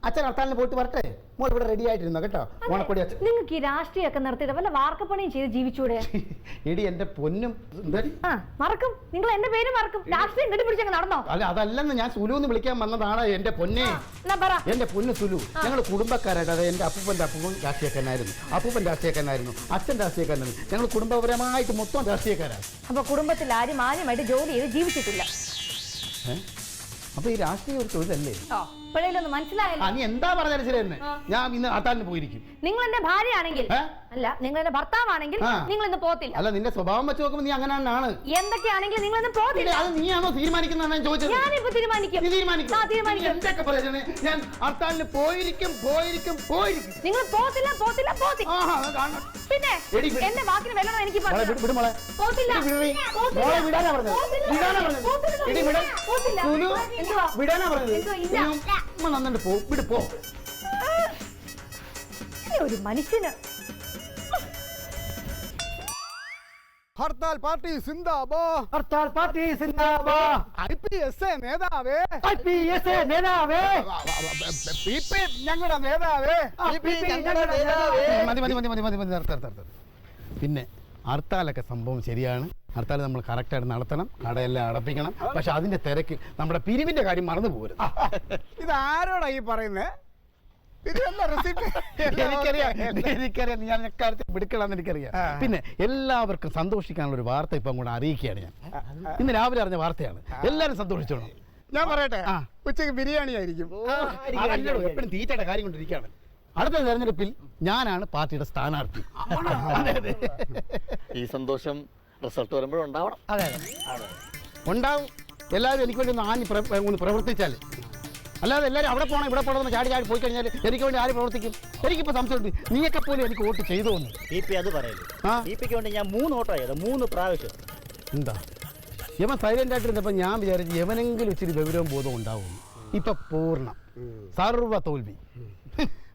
അച്ഛൻ ഹർത്താലിന് പോയിട്ട് വരട്ടെ. മോൾ ഇവിടെ റെഡി ആയിട്ടിരുന്നോ കേട്ടോ? ഓണക്കൊടി അച്ഛൻ. നിങ്ങൾക്ക് ഈ രാഷ്ട്രീയമൊക്കെ നിർത്തിയിട്ട് വല്ല വാർക്കപ്പണിയും ചെയ്ത് ജീവിച്ചൂടെ? എടി എന്റെ പൊന്നും. മറക്കും. നിങ്ങൾ എന്റെ പേര് മറക്കും. രാഷ്ട്രീയം കെട്ടിപ്പിടിച്ചങ്ങ് നടന്നോ? അല്ല, അതല്ലെന്ന്. ഞാൻ സുലുന്ന് വിളിക്കാൻ വന്നതാണ്. എന്റെ പൊന്നെ, എന്റെ പൊന്ന് സുലു. ഞങ്ങൾ കുടുംബക്കാരായിട്ട്. അത് എന്റെ അപ്പൂപ്പന്റെ അപ്പൂപ്പൻ രാഷ്ട്രീയക്കാരനായിരുന്നു, അപ്പൂപ്പൻ രാഷ്ട്രീയക്കാരനായിരുന്നു, അച്ഛൻ രാഷ്ട്രീയക്കാരനായിരുന്നു. ഞങ്ങൾ കുടുംബപരമായിട്ട് മൊത്തം രാഷ്ട്രീയക്കാരാണ്. അപ്പൊ കുടുംബത്തിൽ ആരും മാന്യമായിട്ട് ജോലി ചെയ്ത് ജീവിച്ചിട്ടില്ല. അപ്പൊ ഈ രാഷ്ട്രീയം ഒരു തൊഴിലല്ലേ? ഇപ്പോഴേലൊന്ന് മനസ്സിലായല്ലോ. നീ എന്താ പറഞ്ഞാലും ശരി തന്നെ. ഞാൻ ഇന്ന് ഹർത്താലിന് പോയിരിക്കും. നിങ്ങൾ എന്റെ ഭാര്യയാണെങ്കിൽ, അല്ല നിങ്ങൾ എന്റെ ഭർത്താവാണെങ്കിൽ നിങ്ങൾ ഇന്ന് പോത്തില്ല. അല്ല, നിന്റെ സ്വഭാവം വെച്ച് നോക്കുമ്പോൾ നീ അങ്ങനെ ആണ്. എന്തൊക്കെയാണെങ്കിൽ നിങ്ങൾ ഇന്ന് പോത്തില്ല. അത് നീയാണോ തീരുമാനിക്കുന്നതാണ് ഞാൻ ചോദിച്ചത്? ഞാനിപ്പോ തീരുമാനിക്കും. എന്തൊക്കെ പറയാ? ഞാൻ ഹർത്താലിന് പോയിരിക്കും. നിങ്ങൾ പോത്തില്ല. പിന്നെ എന്റെ വാക്കിന് വെല്ലണം. എനിക്ക് പോത്തില്ല. ഒരു മനുഷ്യന് ഹർത്താൽ പാർട്ടി സിന്ദാബാദ്. ഹർത്താൽ പാർട്ടി സിന്ദാബാദ്. IPSA നേതാവേ, IPSA നേതാവേ, PP ഞങ്ങളുടെ നേതാവേ, PP ഞങ്ങളുടെ നേതാവേ. മതി. പിന്നെ ഹർത്താലൊക്കെ സംഭവം ശരിയാണ്. ഹർത്താൽ നമ്മൾ കറക്റ്റായിട്ട് നടത്തണം. കടയെല്ലാം അടപ്പിക്കണം. പക്ഷെ അതിന്റെ തിരക്ക് നമ്മുടെ പിരിവിന്റെ കാര്യം മറന്നു പോകരുത്. ഇതാരോടാ ഈ പറയുന്നേ? എനിക്കറിയാം ഞാൻ എക്കാലത്ത് പിടിക്കണമെന്ന് എനിക്കറിയാം. പിന്നെ എല്ലാവർക്കും സന്തോഷിക്കാനുള്ള ഒരു വാർത്ത ഇപ്പം കൂടെ അറിയിക്കുകയാണ് ഞാൻ. ഇന്ന് രാവിലെ അറിഞ്ഞ വാർത്തയാണ്. എല്ലാവരും സന്തോഷിച്ചോണം. ഞാൻ പറയട്ടെ, ഉച്ചയ്ക്ക് ബിരിയാണി ആയിരിക്കും. എപ്പോഴും തീറ്റയുടെ കാര്യം കൊണ്ടിരിക്കുകയാണ്. അടുത്ത തെരഞ്ഞെടുപ്പിൽ ഞാനാണ് പാർട്ടിയുടെ സ്ഥാനാർത്ഥി. ഈ സന്തോഷം റിസൾട്ട് വരുമ്പോഴും ഉണ്ടാവണം. അതെ, ഉണ്ടാവും. എല്ലാവരും എനിക്ക് വേണ്ടി ഒന്ന് പ്രവർത്തിച്ചാൽ. അല്ലാതെ എല്ലാവരും അവിടെ പോകണം ഇവിടെ പോകണമെന്ന് ചാടി പോയി കഴിഞ്ഞാൽ എനിക്ക് വേണ്ടി ആര് പ്രവർത്തിക്കും? എനിക്കിപ്പോൾ സംശയമുണ്ട്. നീയൊക്കെ പോലും എനിക്ക് വോട്ട് ചെയ്തു വന്നു. PP അത് പറയല്ലേ? PPക്ക് വേണ്ടി ഞാൻ 3 വോട്ടാ ചെയ്തത്, 3 പ്രാവശ്യം. എന്താ യമൻ സൈലന്റ് ആയിട്ടിരുന്നപ്പോൾ ഞാൻ വിചാരിച്ചു യമനെങ്കിലും ഇച്ചിരി വിവരവും ബോധവും ഉണ്ടാവും. ഇപ്പൊ പൂർണ്ണം സർവ്വ തോൽവി.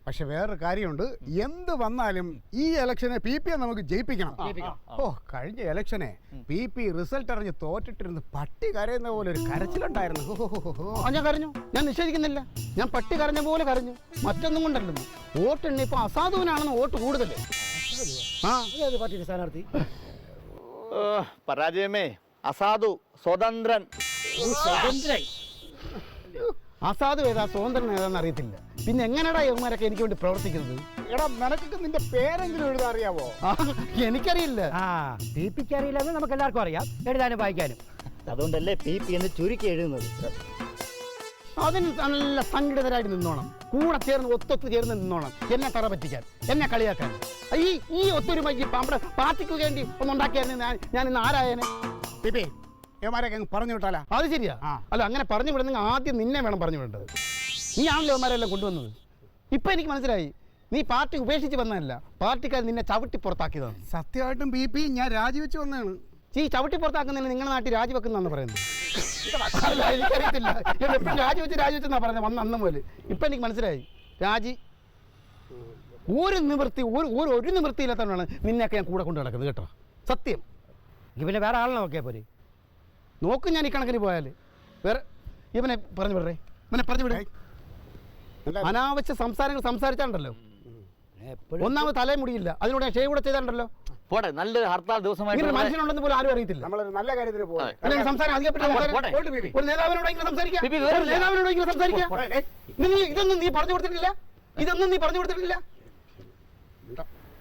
പക്ഷെ വേറൊരു കാര്യമുണ്ട്. എന്ത് വന്നാലും ഈ ഇലക്ഷനെ PP നമുക്ക് ജയിപ്പിക്കണം. കഴിഞ്ഞ ഇലക്ഷനെ PP റിസൾട്ട് അറിഞ്ഞ് തോറ്റിട്ടിരുന്ന് പട്ടി കരയുന്ന പോലെ ഒരു കരച്ചിലുണ്ടായിരുന്നു. ഞാൻ കരഞ്ഞു. ഞാൻ നിഷേധിക്കുന്നില്ല. ഞാൻ പട്ടി കരഞ്ഞ പോലെ കരഞ്ഞു. മറ്റൊന്നും കൊണ്ടല്ലെന്ന്. വോട്ടെണ്ണി ഇപ്പൊ അസാധുവിനാണെന്ന് വോട്ട് കൂടുതൽ. പാർട്ടിയുടെ സ്ഥാനാർത്ഥി പരാജയമേ അസാധു സ്വതന്ത്രൻ. അസാധു ഏതാ സ്വതന്ത്രൻ ഏതാന്ന് അറിയത്തില്ല. പിന്നെ എങ്ങനെയാടാ യവന്മാരൊക്കെ എനിക്ക് വേണ്ടി പ്രവർത്തിക്കുന്നത്? എടാ, നിനക്കൊക്കെ നിന്റെ പേരെങ്കിലും എഴുതാൻ അറിയാവോ? എനിക്കറിയില്ല. PPക്ക് അറിയില്ലെന്ന് നമുക്ക് എല്ലാവർക്കും അറിയാം, എഴുതാനും വായിക്കാനും. അതുകൊണ്ടല്ലേ PP എന്ന് ചുരുക്കി എഴുതുന്നത്. അതിന് നല്ല സംഘടിതരായിട്ട് നിന്നോണം. കൂടെ ചേർന്ന് ഒത്തൊത്ത് ചേർന്ന് നിന്നോണം. എന്നെ തറ പറ്റിക്കാൻ, എന്നെ കളിയാക്കാൻ. ഈ ഒത്തൊരുമ നമ്മുടെ പാർട്ടിക്ക് വേണ്ടി ഒന്നുണ്ടാക്കിയായിരുന്നു ഞാൻ ഇന്ന് ആരായനെ. PP യവന്മാരൊക്കെ പറഞ്ഞു വിട്ടാലാ? അത് ശരിയാ. അല്ല, അങ്ങനെ പറഞ്ഞു വിടുന്നെങ്കിൽ ആദ്യം നിന്നെ വേണം പറഞ്ഞു വിടേണ്ടത്. നീ ആണല്ലോ യവന്മാരെല്ലാം കൊണ്ടുവന്നത്. ഇപ്പൊ എനിക്ക് മനസ്സിലായി. നീ പാർട്ടി ഉപേക്ഷിച്ച് വന്നതല്ല, പാർട്ടിക്കാർ നിന്നെ ചവിട്ടി പുറത്താക്കിയതാണ്. സത്യമായിട്ടും PP ഞാൻ രാജിവെച്ച് വന്നതാണ്. ഈ ചവിട്ടി പുറത്താക്കുന്നതിന് നിങ്ങളുടെ നാട്ടിൽ രാജിവെക്കുന്നതാണ് പറയുന്നത്. എനിക്കറിയത്തില്ല. രാജിവെച്ചെന്നാ പറഞ്ഞത് വന്ന അന്ന് പോലെ. ഇപ്പൊ എനിക്ക് മനസ്സിലായി. ഒരു നിവൃത്തിയില്ലാത്തവനാണ് നിന്നെയൊക്കെ ഞാൻ കൂടെ കൊണ്ട് നടക്കുന്നത് കേട്ടോ. സത്യം. പിന്നെ വേറെ ആളെ നോക്കിയാൽ പോലെ. നോക്കും ഞാൻ ഈ കണക്കിന് പോയാൽ വേറെ ഇവനെ പറഞ്ഞു വിടറേ, ഇവനെ പറഞ്ഞു വിടേ. അനാവശ്യ സംസാരങ്ങൾ സംസാരിച്ചാണ്ടല്ലോ, ഒന്നാമത് തലേ മുടിയില്ല, അതിനോട് ഞാൻ ഷേവ് കൂടെ ചെയ്താണ്ടല്ലോ. പോട്ടെ, നല്ലൊരു ഹർത്താൽ ദിവസമായിട്ട് മനുഷ്യനുണ്ടെന്ന് പോലും ആരും അറിയത്തില്ല. നമ്മളൊരു നല്ല കാര്യത്തിന് പോകാം. അല്ലെങ്കിൽ സംസാരം ഒരു നേതാവിനോട് ഇങ്ങനെ സംസാരിക്കാം, ഒരു നേതാവിനോട് ഇങ്ങനെ സംസാരിക്കാം. ഇതൊന്നും നീ പറഞ്ഞു കൊടുത്തിട്ടില്ല, ഇതൊന്നും നീ പറഞ്ഞു കൊടുത്തിട്ടില്ല.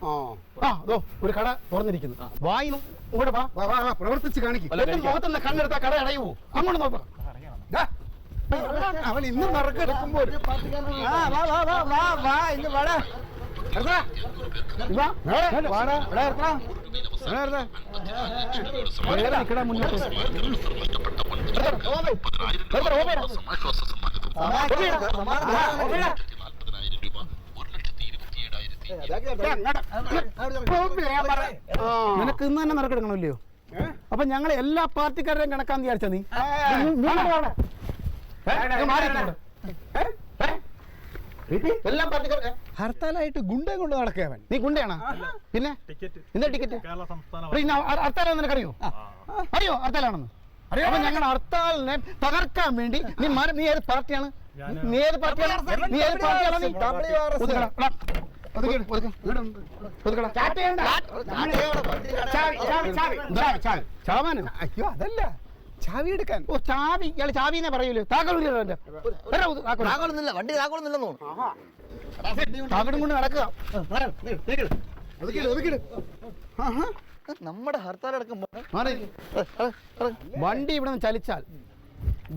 ആ അതോ ഒരു കട തുറന്നിരിക്കുന്നു, വായിനും ഇവിടെ പ്രവർത്തിച്ച് കാണിക്കും. മുഖത്തുനിന്ന് കണ്ണെടുത്താ കട അടയുവോ? അങ്ങോട്ട് നോക്കാം. അവൻ ഇന്നും നറുക്കെടുക്കുമ്പോൾ മുന്നോട്ട് നിനക്ക് ഇന്ന് തന്നെ നറുക്കെടുക്കണമല്ലയോ? അപ്പൊ ഞങ്ങൾ എല്ലാ പാർട്ടിക്കാരുടെയും കണക്കാന്ന് വിചാരിച്ചാ നീ? എല്ലാം പാർട്ടിക്കാർ ഹർത്താലായിട്ട് ഗുണ്ട കൊണ്ട് നടക്കുകവൻ. നീ ഗുണ്ടയാണോ? പിന്നെ എന്താ ടിക്കറ്റ്? ഹർത്താലാണെന്ന് നിനക്കറിയോ? അറിയോ ഹർത്താലാണെന്ന്? അറിയോ? അപ്പൊ ഞങ്ങൾ ഹർത്താലിനെ തകർക്കാൻ വേണ്ടി നീ ഏത് പാർട്ടിയാണ്? നീ ഏത് പാർട്ടിയാണ്? നീ ഏത് പാർട്ടിയാണ്? ചാവാനോ? അയ്യോ അതല്ല, ചാവി എടുക്കാൻ. ഓ ചാവി, ഇയാൾ ചാവിനെ പറയൂലേ? താക്കോലില്ല, വണ്ടി താക്കോളൊന്നുമില്ലെന്ന് തോന്നുന്നു. താക്കോലും കൊണ്ട് നടക്കുക. നമ്മുടെ ഹർത്താൽ അടക്കം വണ്ടി ഇവിടെ നിന്ന് ചലിച്ചാൽ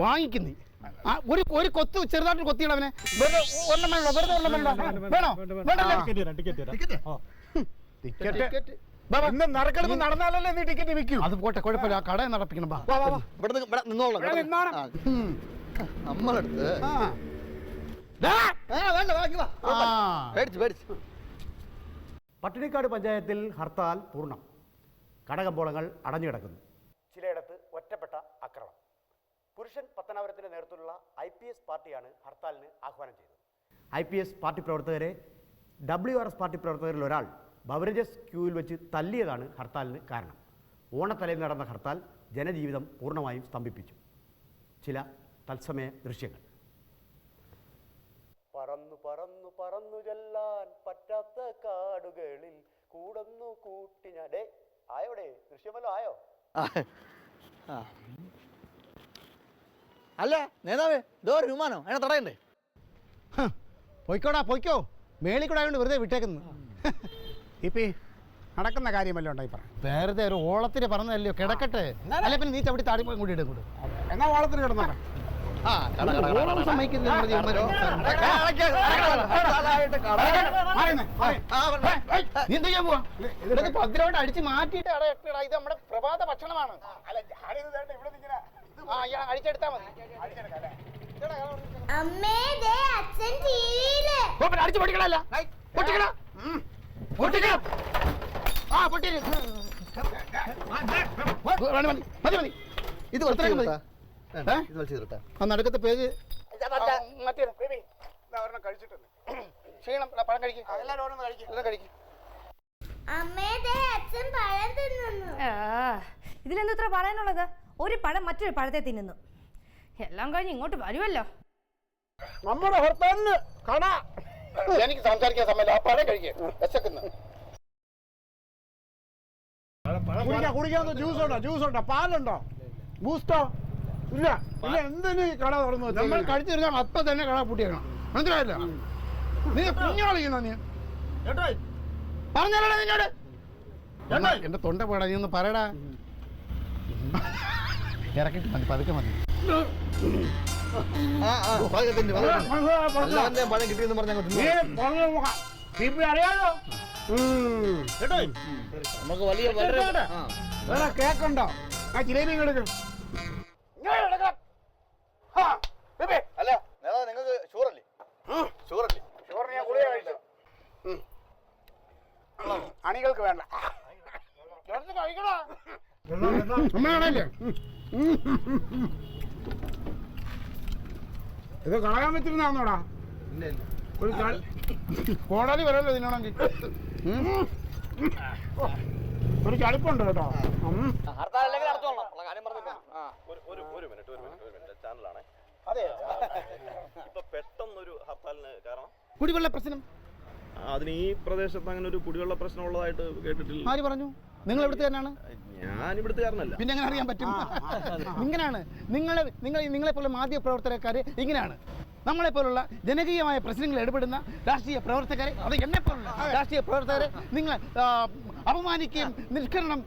വാങ്ങിക്കുന്നേ ഒരു കൊത്ത് ചെറുതായിട്ട് കൊത്തിയിടവനെ. വെറുതെ ഒരെണ്ണം വേണോ? വെറുതെ ഒരെണ്ണം വേണോ? വേണോ? ടിക്കറ്റ് ഇന്ന് നറുക്കെടുപ്പ് നടന്നാലല്ലേ നീ ടിക്കറ്റ് വിൽക്കൂ. അത് പോട്ടെ, കുഴപ്പമില്ല, ആ കടയിൽ നടപ്പിക്കണം. നമ്മളടുത്ത് പട്ടിണിക്കാട് പഞ്ചായത്തിൽ ഹർത്താൽ പൂർണ്ണം. കടകമ്പോളങ്ങൾ അടഞ്ഞുകിടക്കുന്നു. ചിലയിടത്ത് ഒറ്റപ്പെട്ട ആക്രമണം. പുരുഷൻ പത്തനാപുരത്തിന്റെ നേതൃത്വത്തിലുള്ള IPS പാർട്ടിയാണ് ഹർത്താലിന് ആഹ്വാനം ചെയ്തത്. IPS പാർട്ടി പ്രവർത്തകരെ WRS പാർട്ടി പ്രവർത്തകരിൽ ഒരാൾ ബവറേജസ് ക്യൂവിൽ വെച്ച് തല്ലിയതാണ് ഹർത്താലിന് കാരണം. ഓണത്തലേന്ന് നടന്ന ഹർത്താൽ ജനജീവിതം പൂർണ്ണമായും സ്തംഭിപ്പിച്ചു. ചില തത്സമയ ദൃശ്യങ്ങൾ. പറന്നു പറന്നു പറന്നു ചെല്ലാൻ പറ്റാത്ത കാടുകളിൽ കൂടന്നു കൂട്ടി ഞാൻ. ആയോടെ ദൃശ്യമല്ലോ ആയോ? അല്ല നേതാവേ, ഇതോ ഒരു വിമാനം, അതിനെ തടയണ്ടേ? പൊയ്ക്കോടാ പൊയ്ക്കോ, മേളിൽ കൂടെ ആയതുകൊണ്ട് വെറുതെ വിട്ടേക്കുന്നു. ഇപ്പൊ നടക്കുന്ന കാര്യമല്ലോ ഉണ്ടായി പറയാം. വെറുതെ ഒരു ഓളത്തിന് പറഞ്ഞതല്ലയോ, കിടക്കട്ടെ. അല്ലെ പിന്നെ നീ ചവിട്ടി താടി കൂടി ഇടും കൂടെ. എന്നാ ഓളത്തിന് കിടന്നോട്ടെ. ഓളം സമ്മതിക്കുന്നില്ല. നീ എന്ത് ചെയ്യാൻ പോവാ? ഇതൊക്കെ ഭദ്രമായിട്ട് അടിച്ച് മാറ്റിയിട്ട് അടയിട്ടാ. ഇത് നമ്മുടെ പ്രഭാത ഭക്ഷണമാണ്. അടിച്ചെടുത്താ മതി. അടിച്ചു പൊട്ടിക്കണല്ല, പൊട്ടിക്കണ പൊട്ടിക്കണം. ആ പൊട്ടി മതി മതി. ഇത് നടുക്കത്തെ പേജ് കഴിച്ചിട്ടുണ്ട്. ക്ഷീണം, പഴം കഴിക്കും. എല്ലാം കഴിക്കും. ഇതിലെന്താ ഇത്ര പറയാനുള്ളത്? ഒരു പഴം മറ്റൊരു പഴത്തെ തിന്നുന്നു. എല്ലാം കഴിഞ്ഞ് ഇങ്ങോട്ട് വരുമല്ലോ. നമ്മുടെ ഹർത്താലിന് കട. എനിക്ക് സംസാരിക്കാൻ സമയമില്ല. ആ പഴം കഴിക്കുക. വിശക്കുന്നു. കുടിക്കാൻ ജ്യൂസ് ഉണ്ടോ? പാലുണ്ടോ? ബൂസ്റ്റോ? ഇല്ല. ഇല്ല. എന്തിനു കട തുറന്നു? നമ്മൾ കഴിച്ചു തീർക്കാൻ അപ്പം തന്നെ കട പൂട്ടിയേക്കണം. മനസ്സിലായില്ല? നീ കുഞ്ഞു കളിക്കുന്ന നീ പറഞ്ഞാലോ നിന്നോട്? എന്റെ തൊണ്ട പോടാ, നീ ഒന്ന് പറയടാ. ഇറക്കിട്ട് മതി, പതുക്കെ മതി. പഴം കിട്ടിയെന്ന് പറഞ്ഞാൽ അറിയാലോ. നമുക്ക് വലിയ വേറെ കേക്കുണ്ടോ? ആ ജിലേബി എടുക്കും. അല്ല നേതാവ്, നിങ്ങൾക്ക് ഷുഗറല്ലേ? ഷുഗറല്ലേ? ഷുഗറിന് ഞാൻ ഗുളിക കഴിച്ചു. അണികൾക്ക് വേണ്ട. അമ്മയാണല്ലേ ഇത് കളയാൻ വെച്ചിരുന്നാന്നോടാ? ഒരു കോടാലി വരല്ലോ ഇതിനാണെങ്കിൽ. ഒരു ചളിപ്പുണ്ട് കേട്ടോ. ഹർത്താൽ അല്ലെങ്കിൽ നടത്തോളാം. കാര്യം പറഞ്ഞിട്ട് അതെ ഇപ്പൊ പെട്ടെന്നൊരു ഹർത്താലിന് കാരണം കുടിവെള്ള പ്രശ്നം. അതിന് ഈ പ്രദേശത്ത് അങ്ങനെ ഒരു കുടിവെള്ള പ്രശ്നം ഉള്ളതായിട്ട് കേട്ടിട്ടില്ല. ആര് പറഞ്ഞു? നിങ്ങൾ എവിടുത്തെ തന്നെയാണ്? ഞാൻ ഇവിടുത്തുകാരനല്ല. പിന്നെ എങ്ങനെ അറിയാൻ പറ്റും? ഇങ്ങനെയാണ് നിങ്ങളെപ്പോലുള്ള മാധ്യമ പ്രവർത്തകരെ, ഇങ്ങനെയാണ് നമ്മളെപ്പോലുള്ള ജനകീയമായ പ്രശ്നങ്ങൾ ഇടപെടുന്ന രാഷ്ട്രീയ പ്രവർത്തകരെ, അത് എന്നെപ്പോലുള്ള രാഷ്ട്രീയ പ്രവർത്തകരെ നിങ്ങൾ അപമാനിക്കുകയും നിഷ്കരണം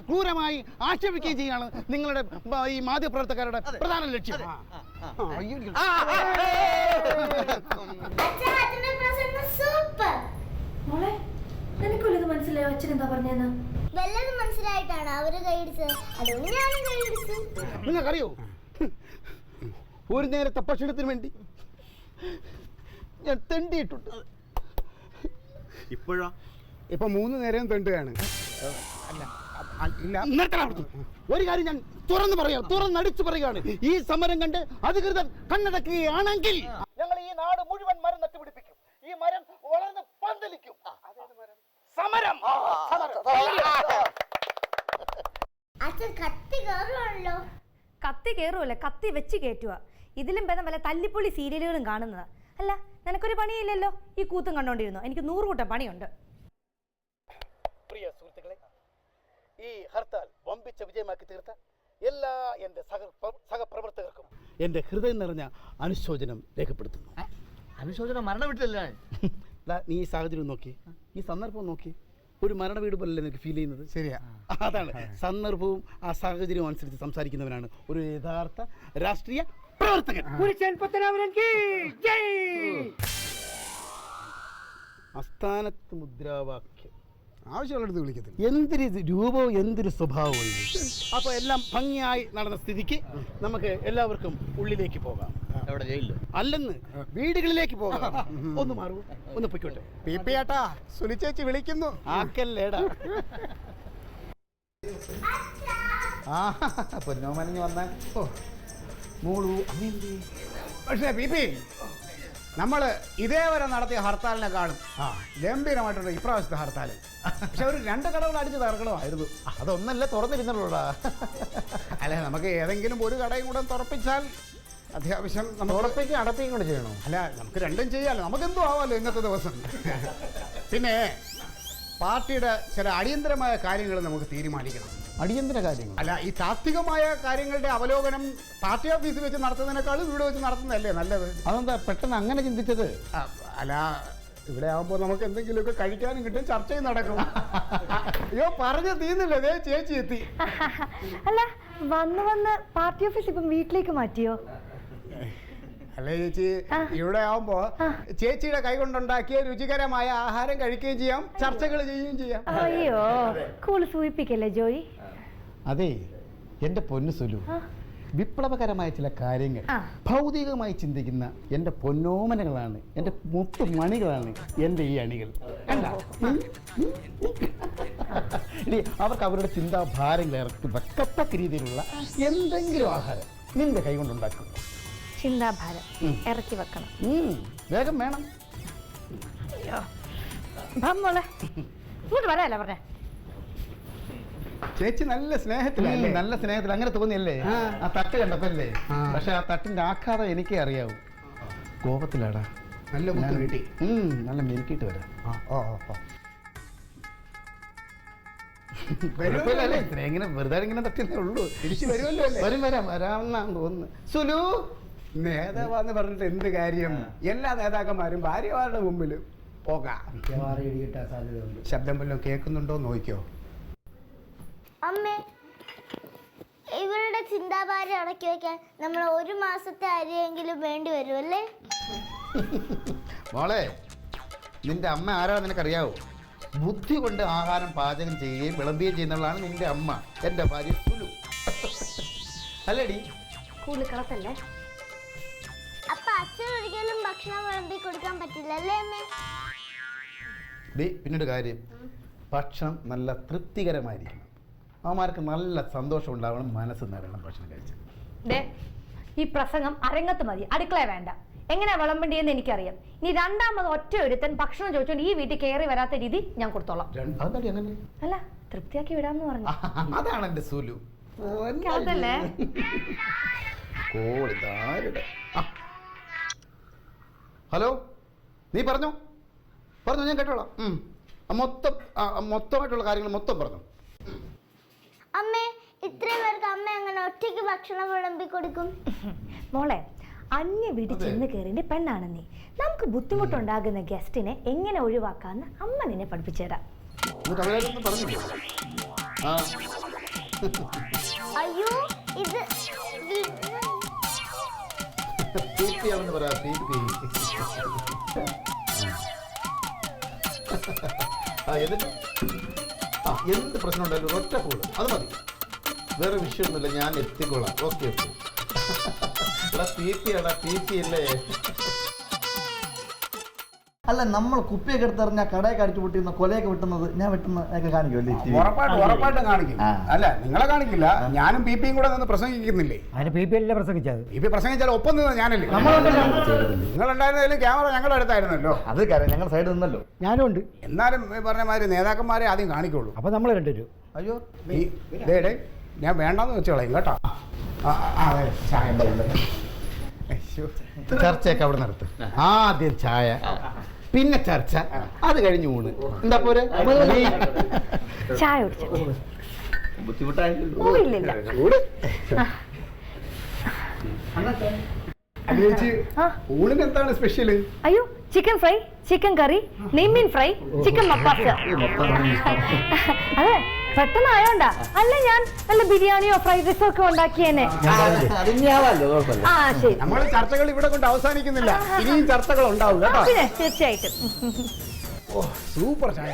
ക്രൂരമായി ആക്ഷേപിക്കുകയും ചെയ്യാണ് നിങ്ങളുടെ ഈ മാധ്യമ പ്രവർത്തകരുടെ പ്രധാന ലക്ഷ്യം. മനസ്സിലായോ അച്ഛൻ എന്താ പറഞ്ഞെന്ന്? വല്ലതും മനസ്സിലായിട്ടാണ് അവര് കൈയടിച്ചത്, അതുകൊണ്ട് ഞാനും കൈയടിച്ചു. നിങ്ങൾക്കറിയോ, ഒരു നേരത്തെ ഭക്ഷണത്തിന് വേണ്ടി ഞാൻ തെണ്ടിയിട്ടുണ്ട്. ഇപ്പോഴാ? ഇപ്പൊ 3 നേരം തെണ്ടുകയാണ്. ഒരു കാര്യം ഞാൻ തുറന്നടിച്ചു പറയുകയാണ്, ഈ സമരം കണ്ട് അധികൃതർ കണ്ണടക്കുകയാണെങ്കിൽ ഞങ്ങൾ ഈ നാട് മുഴുവൻ മരം നട്ടുപിടിപ്പിക്കും. ഈ മരം വളർന്ന് പന്തലിക്കും. സമരം. അച്ഛൻ കത്തി കയറുവാണല്ലോ. കത്തി കയറുമല്ല, കത്തി വെച്ച് കയറ്റുക. ഇതിലും ഭേദം വല്ല തല്ലിപ്പൊളി സീരിയലുകളും കാണുന്നത്. അല്ല, നിനക്കൊരു പണിയില്ലല്ലോ, ഈ കൂത്തും കണ്ടോണ്ടിരുന്നു. എനിക്ക് 100 കൂട്ടം പണിയുണ്ട്. പ്രിയ സുഹൃത്തുക്കളെ, ഈ ഹർത്താൽ വമ്പിച്ച വിജയമാക്കി തീർത്ത എല്ലാ എൻ്റെ സഹപ്രവർത്തകർക്കും എൻ്റെ ഹൃദയം നിറഞ്ഞ അനുശോചനം രേഖപ്പെടുത്തുന്നു. അനുശോചനം മരണ വീട്ടിലല്ലേ? നീ ഈ സാഹചര്യം നോക്കി, ഈ സന്ദർഭം നോക്കി, ഒരു മരണ വീട് പോലല്ലേ എനിക്ക് ഫീൽ ചെയ്യുന്നത്? ശരിയാ, അതാണ് സന്ദർഭവും ആ സാഹചര്യവും അനുസരിച്ച് സംസാരിക്കുന്നവനാണ് ഒരു യഥാർത്ഥ രാഷ്ട്രീയ പ്രവർത്തകൻ. അസ്ഥാനത്ത് മുദ്രാവാക്യം ആവശ്യമുള്ളടുത്ത് വിളിക്കത്തില്ല. എന്തൊരു രൂപവും എന്തൊരു സ്വഭാവവും. അപ്പോൾ എല്ലാം ഭംഗിയായി നടന്ന സ്ഥിതിക്ക് നമുക്ക് എല്ലാവർക്കും ഉള്ളിലേക്ക് പോകാം. എവിടെ? ജയിലില്? അല്ലെന്ന്, വീടുകളിലേക്ക് പോകാം. ഒന്ന് മാറൂ, ഒന്ന് പൊയ്ക്കോട്ടെ. പിപിയേട്ടാ, സുനിച്ചേച്ചി വിളിക്കുന്നു. ആക്കല്ലേടാ. പൊന്നോമനഞ്ഞ് വന്നാൽ മോളൂ. പക്ഷേ പിപി, നമ്മൾ ഇതേവരെ നടത്തിയ ഹർത്താലിനെക്കാളും ഗംഭീരമായിട്ടുണ്ട് ഇപ്രാവശ്യത്തെ ഹർത്താൽ. പക്ഷെ ഒരു 2 കടകൾ അടിച്ച് തകർക്കണമായിരുന്നു. അതൊന്നല്ല തുറന്നിരുന്നുള്ളൂടാ. അല്ലെ, നമുക്ക് ഏതെങ്കിലും ഒരു കടയും കൂടെ തുറപ്പിച്ചാൽ അത്യാവശ്യം നമ്മൾ ഉറപ്പിക്കും അടപ്പിക്കും കൂടെ ചെയ്യണോ? അല്ല, നമുക്ക് രണ്ടും ചെയ്യാമല്ലോ, നമുക്കെന്തോ ആവാമല്ലോ ഇന്നത്തെ ദിവസം. പിന്നെ പാർട്ടിയുടെ ചില അടിയന്തരമായ കാര്യങ്ങൾ നമുക്ക് തീരുമാനിക്കണം. അടിയന്തര കാര്യങ്ങൾ അല്ല, ഈ താത്വികമായ കാര്യങ്ങളുടെ അവലോകനം പാർട്ടി ഓഫീസിൽ വെച്ച് നടത്തുന്നതിനേക്കാളും ഇവിടെ വെച്ച് നടത്തുന്നതല്ലേ നല്ലത്? അതെന്താ പെട്ടെന്ന് അങ്ങനെ ചിന്തിച്ചത്? അല്ല, ഇവിടെ ആകുമ്പോൾ നമുക്ക് എന്തെങ്കിലുമൊക്കെ കഴിക്കാനും കിട്ടും, ചർച്ചയും നടക്കും. അയ്യോ, പറഞ്ഞു തീർന്നില്ലേ, ദേ ചേച്ചി എത്തി. അല്ല, വന്ന് പാർട്ടി ഓഫീസ് ഇപ്പം വീട്ടിലേക്ക് മാറ്റിയോ? അല്ല ചേച്ചി, ഇവിടെ ആവുമ്പോ ചേച്ചിയുടെ കൈ കൊണ്ടുണ്ടാക്കിയ രുചികരമായ ആഹാരം കഴിക്കുകയും ചെയ്യാം, ചർച്ചകൾ ചെയ്യുകയും ചെയ്യാം. അയ്യോ, കൂള് സൂചിപ്പിക്കല്ലേ ജോയി. അതെ, എൻ്റെ പൊന്നു സുലു, വിപ്ലവകരമായ ചില കാര്യങ്ങൾ ഭൗതികമായി ചിന്തിക്കുന്ന എൻ്റെ പൊന്നോമനകളാണ്, എൻ്റെ മുത്തുമണികളാണ് എൻ്റെ ഈ അണികൾ. ഇനി അവർക്ക് അവരുടെ ചിന്താഭാരങ്ങൾ ഇറക്കി വെക്കത്തക്ക രീതിയിലുള്ള എന്തെങ്കിലും ആഹാരം നിന്റെ കൈ കൊണ്ടുണ്ടാക്കും. ചിന്താഭാരം ഇറക്കി വെക്കണം. വേഗം വേണം. ഇങ്ങോട്ട് വരാല്ല പറഞ്ഞേ. ചേച്ചി നല്ല സ്നേഹത്തിലല്ലേ? നല്ല സ്നേഹത്തിൽ അങ്ങനെ തോന്നിയല്ലേ ആ തട്ട് കണ്ടപ്പല്ലേ? പക്ഷെ ആ തട്ടിന്റെ ആഘാതം എനിക്കേ അറിയാവൂ. കോപത്തിലാടാ. നല്ല കിട്ടി. നല്ല മെരുക്കിയിട്ട് വരാം. ഇങ്ങനെ വെറുതെ ഇങ്ങനെ തട്ടിയേ ഉള്ളൂ. തിരിച്ചു വരുമല്ലോ. വരാമെന്നാണ് തോന്നുന്നു. സുലു, നേതാവാന്ന് പറഞ്ഞിട്ട് എന്ത് കാര്യം? എല്ലാ നേതാക്കന്മാരും ഭാര്യമാരുടെ മുമ്പിൽ പോകാം. ശബ്ദം വല്ലതും കേൾക്കുന്നുണ്ടോ നോക്കിയോ? അമ്മേ, ഇവരുടെ ചിന്താഭാരം അടക്കി വെക്കാൻ നമ്മൾ 1 മാസത്തെ അരിയെങ്കിലും വേണ്ടി വരുമല്ലേ? മോളെ, നിന്റെ അമ്മ ആരാ നിനക്കറിയാവോ? ബുദ്ധി കൊണ്ട് ആഹാരം പാചകം ചെയ്യുകയും വിളമ്പുകയും ചെയ്യുന്നവളാണ് നിന്റെ അമ്മ, എൻ്റെ ഭാര്യ സുലു. അല്ലേടി? കൂളിക്കളത്തല്ലേ? അപ്പൊ അച്ഛൻ ഒരിക്കലും ഭക്ഷണം വിളമ്പി കൊടുക്കാൻ പറ്റില്ലല്ലേ അമ്മേ? പിന്നൊരു കാര്യം, ഭക്ഷണം നല്ല തൃപ്തികരമായിരിക്കണം. അവന്മാർക്ക് നല്ല സന്തോഷം ഉണ്ടാവണം, മനസ്സ് നിറയണം ഭക്ഷണം കഴിച്ചാൽ. ഈ പ്രസംഗം അരങ്ങത്ത് മതി, അടുക്കള വേണ്ട. എങ്ങനെയാ വിളമ്പേണ്ടിയെന്ന് എനിക്കറിയാം. ഇനി 2ാമത് ഒറ്റ ഒരുത്തൻ ഭക്ഷണം ചോദിച്ചോണ്ട് ഈ വീട്ടിൽ കയറി വരാത്ത രീതി ഞാൻ കൊടുത്തോളാം. അല്ല, തൃപ്തിയാക്കി വിടാന്ന് പറഞ്ഞു. അതാണ് എൻ്റെ സുലു. അതല്ലേ കോൾ ഇതാരുടെ? ഹലോ, നീ പറഞ്ഞോ ഞാൻ കേട്ടോളാം. മൊത്തമായിട്ടുള്ള കാര്യങ്ങൾ മൊത്തം പറഞ്ഞു. അമ്മേ, ഇത്രയും പേർക്ക് അമ്മ അങ്ങനെ ഒറ്റയ്ക്ക് ഭക്ഷണം വിളമ്പി കൊടുക്കും? മോളെ, അന്യ വീട്ടിൽ ചെന്ന് കയറിന്റെ പെണ്ണാണ് നീ. നമുക്ക് ബുദ്ധിമുട്ടുണ്ടാകുന്ന ഗസ്റ്റിനെ എങ്ങനെ ഒഴിവാക്കാന്ന് അമ്മ നിന്നെ പഠിപ്പിച്ചു തരാം. അയ്യോ, ഇത് എന്ത് പ്രശ്നം ഉണ്ടായാലും ഒറ്റ കോള് അത് മതി, വേറെ വിഷയമൊന്നുമില്ല, ഞാൻ എത്തിക്കൊള്ളാം. ഓക്കെ പി അല്ലേ? അല്ല, നമ്മൾ കുപ്പിയൊക്കെ എടുത്തെറിഞ്ഞാൽ കടയൊക്കെ അടിച്ചു പൊട്ടിയുന്ന കൊലയൊക്കെ വെട്ടുന്നത് ഞാൻ വെട്ടുന്നതൊക്കെ കാണിക്കുമല്ലേ? ഉറപ്പായിട്ടും കാണിക്കും. അല്ല, നിങ്ങളെ കാണിക്കില്ല, ഞാനും പിയും കൂടെ നിന്ന് പ്രസംഗിക്കുന്നില്ലേ? അതിന് പി അല്ലേ പ്രസംഗിച്ചത്? പി പ്രസംഗിച്ചാൽ ഒപ്പം നിന്ന് ഞാനല്ലേ? നിങ്ങളുണ്ടായിരുന്നതിലും ക്യാമറ ഞങ്ങളുടെ അടുത്തായിരുന്നല്ലോ. അത് കാര്യം ഞങ്ങൾ സൈഡിൽ നിന്നല്ലോ. ഞാനും ഉണ്ട്. എന്നാലും പറഞ്ഞ മാതിരി നേതാക്കന്മാരെ ആദ്യം കാണിക്കുള്ളൂ. അപ്പൊ നമ്മൾ രണ്ടുപേരും അയ്യോ ഡേ ഞാൻ വേണ്ടാന്ന് വെച്ചോളാം കേട്ടോ. ചർച്ചയൊക്കെ അവിടെ നടത്തും. ആദ്യം ചായ, പിന്നെ ചർച്ച, അത് കഴിഞ്ഞ് ഊണ്. എന്താ പോരെ? ചായ കുടിച്ചു ഊണിന് എന്താണ് സ്പെഷ്യല്? അയ്യോ, ചിക്കൻ ഫ്രൈ, ചിക്കൻ കറി, നെയ്മീൻ ഫ്രൈ, ചിക്കൻ മപ്പാസ്. അതെ, പെട്ടെന്ന് ആയോണ്ടാ. അല്ല, ഞാൻ നല്ല ബിരിയാണിയോ ഫ്രൈഡ് റൈസോ ഒക്കെ ഉണ്ടാക്കിയേനെ. ആ ശരി, നമ്മൾ ചർച്ചകൾ ഇവിടെ കൊണ്ട് അവസാനിക്കുന്നില്ല, ഇനിയും ചർച്ചകൾ ഉണ്ടാവും കേട്ടോ. പിന്നെ തീർച്ചയായിട്ടും. സൂപ്പർ ചായ.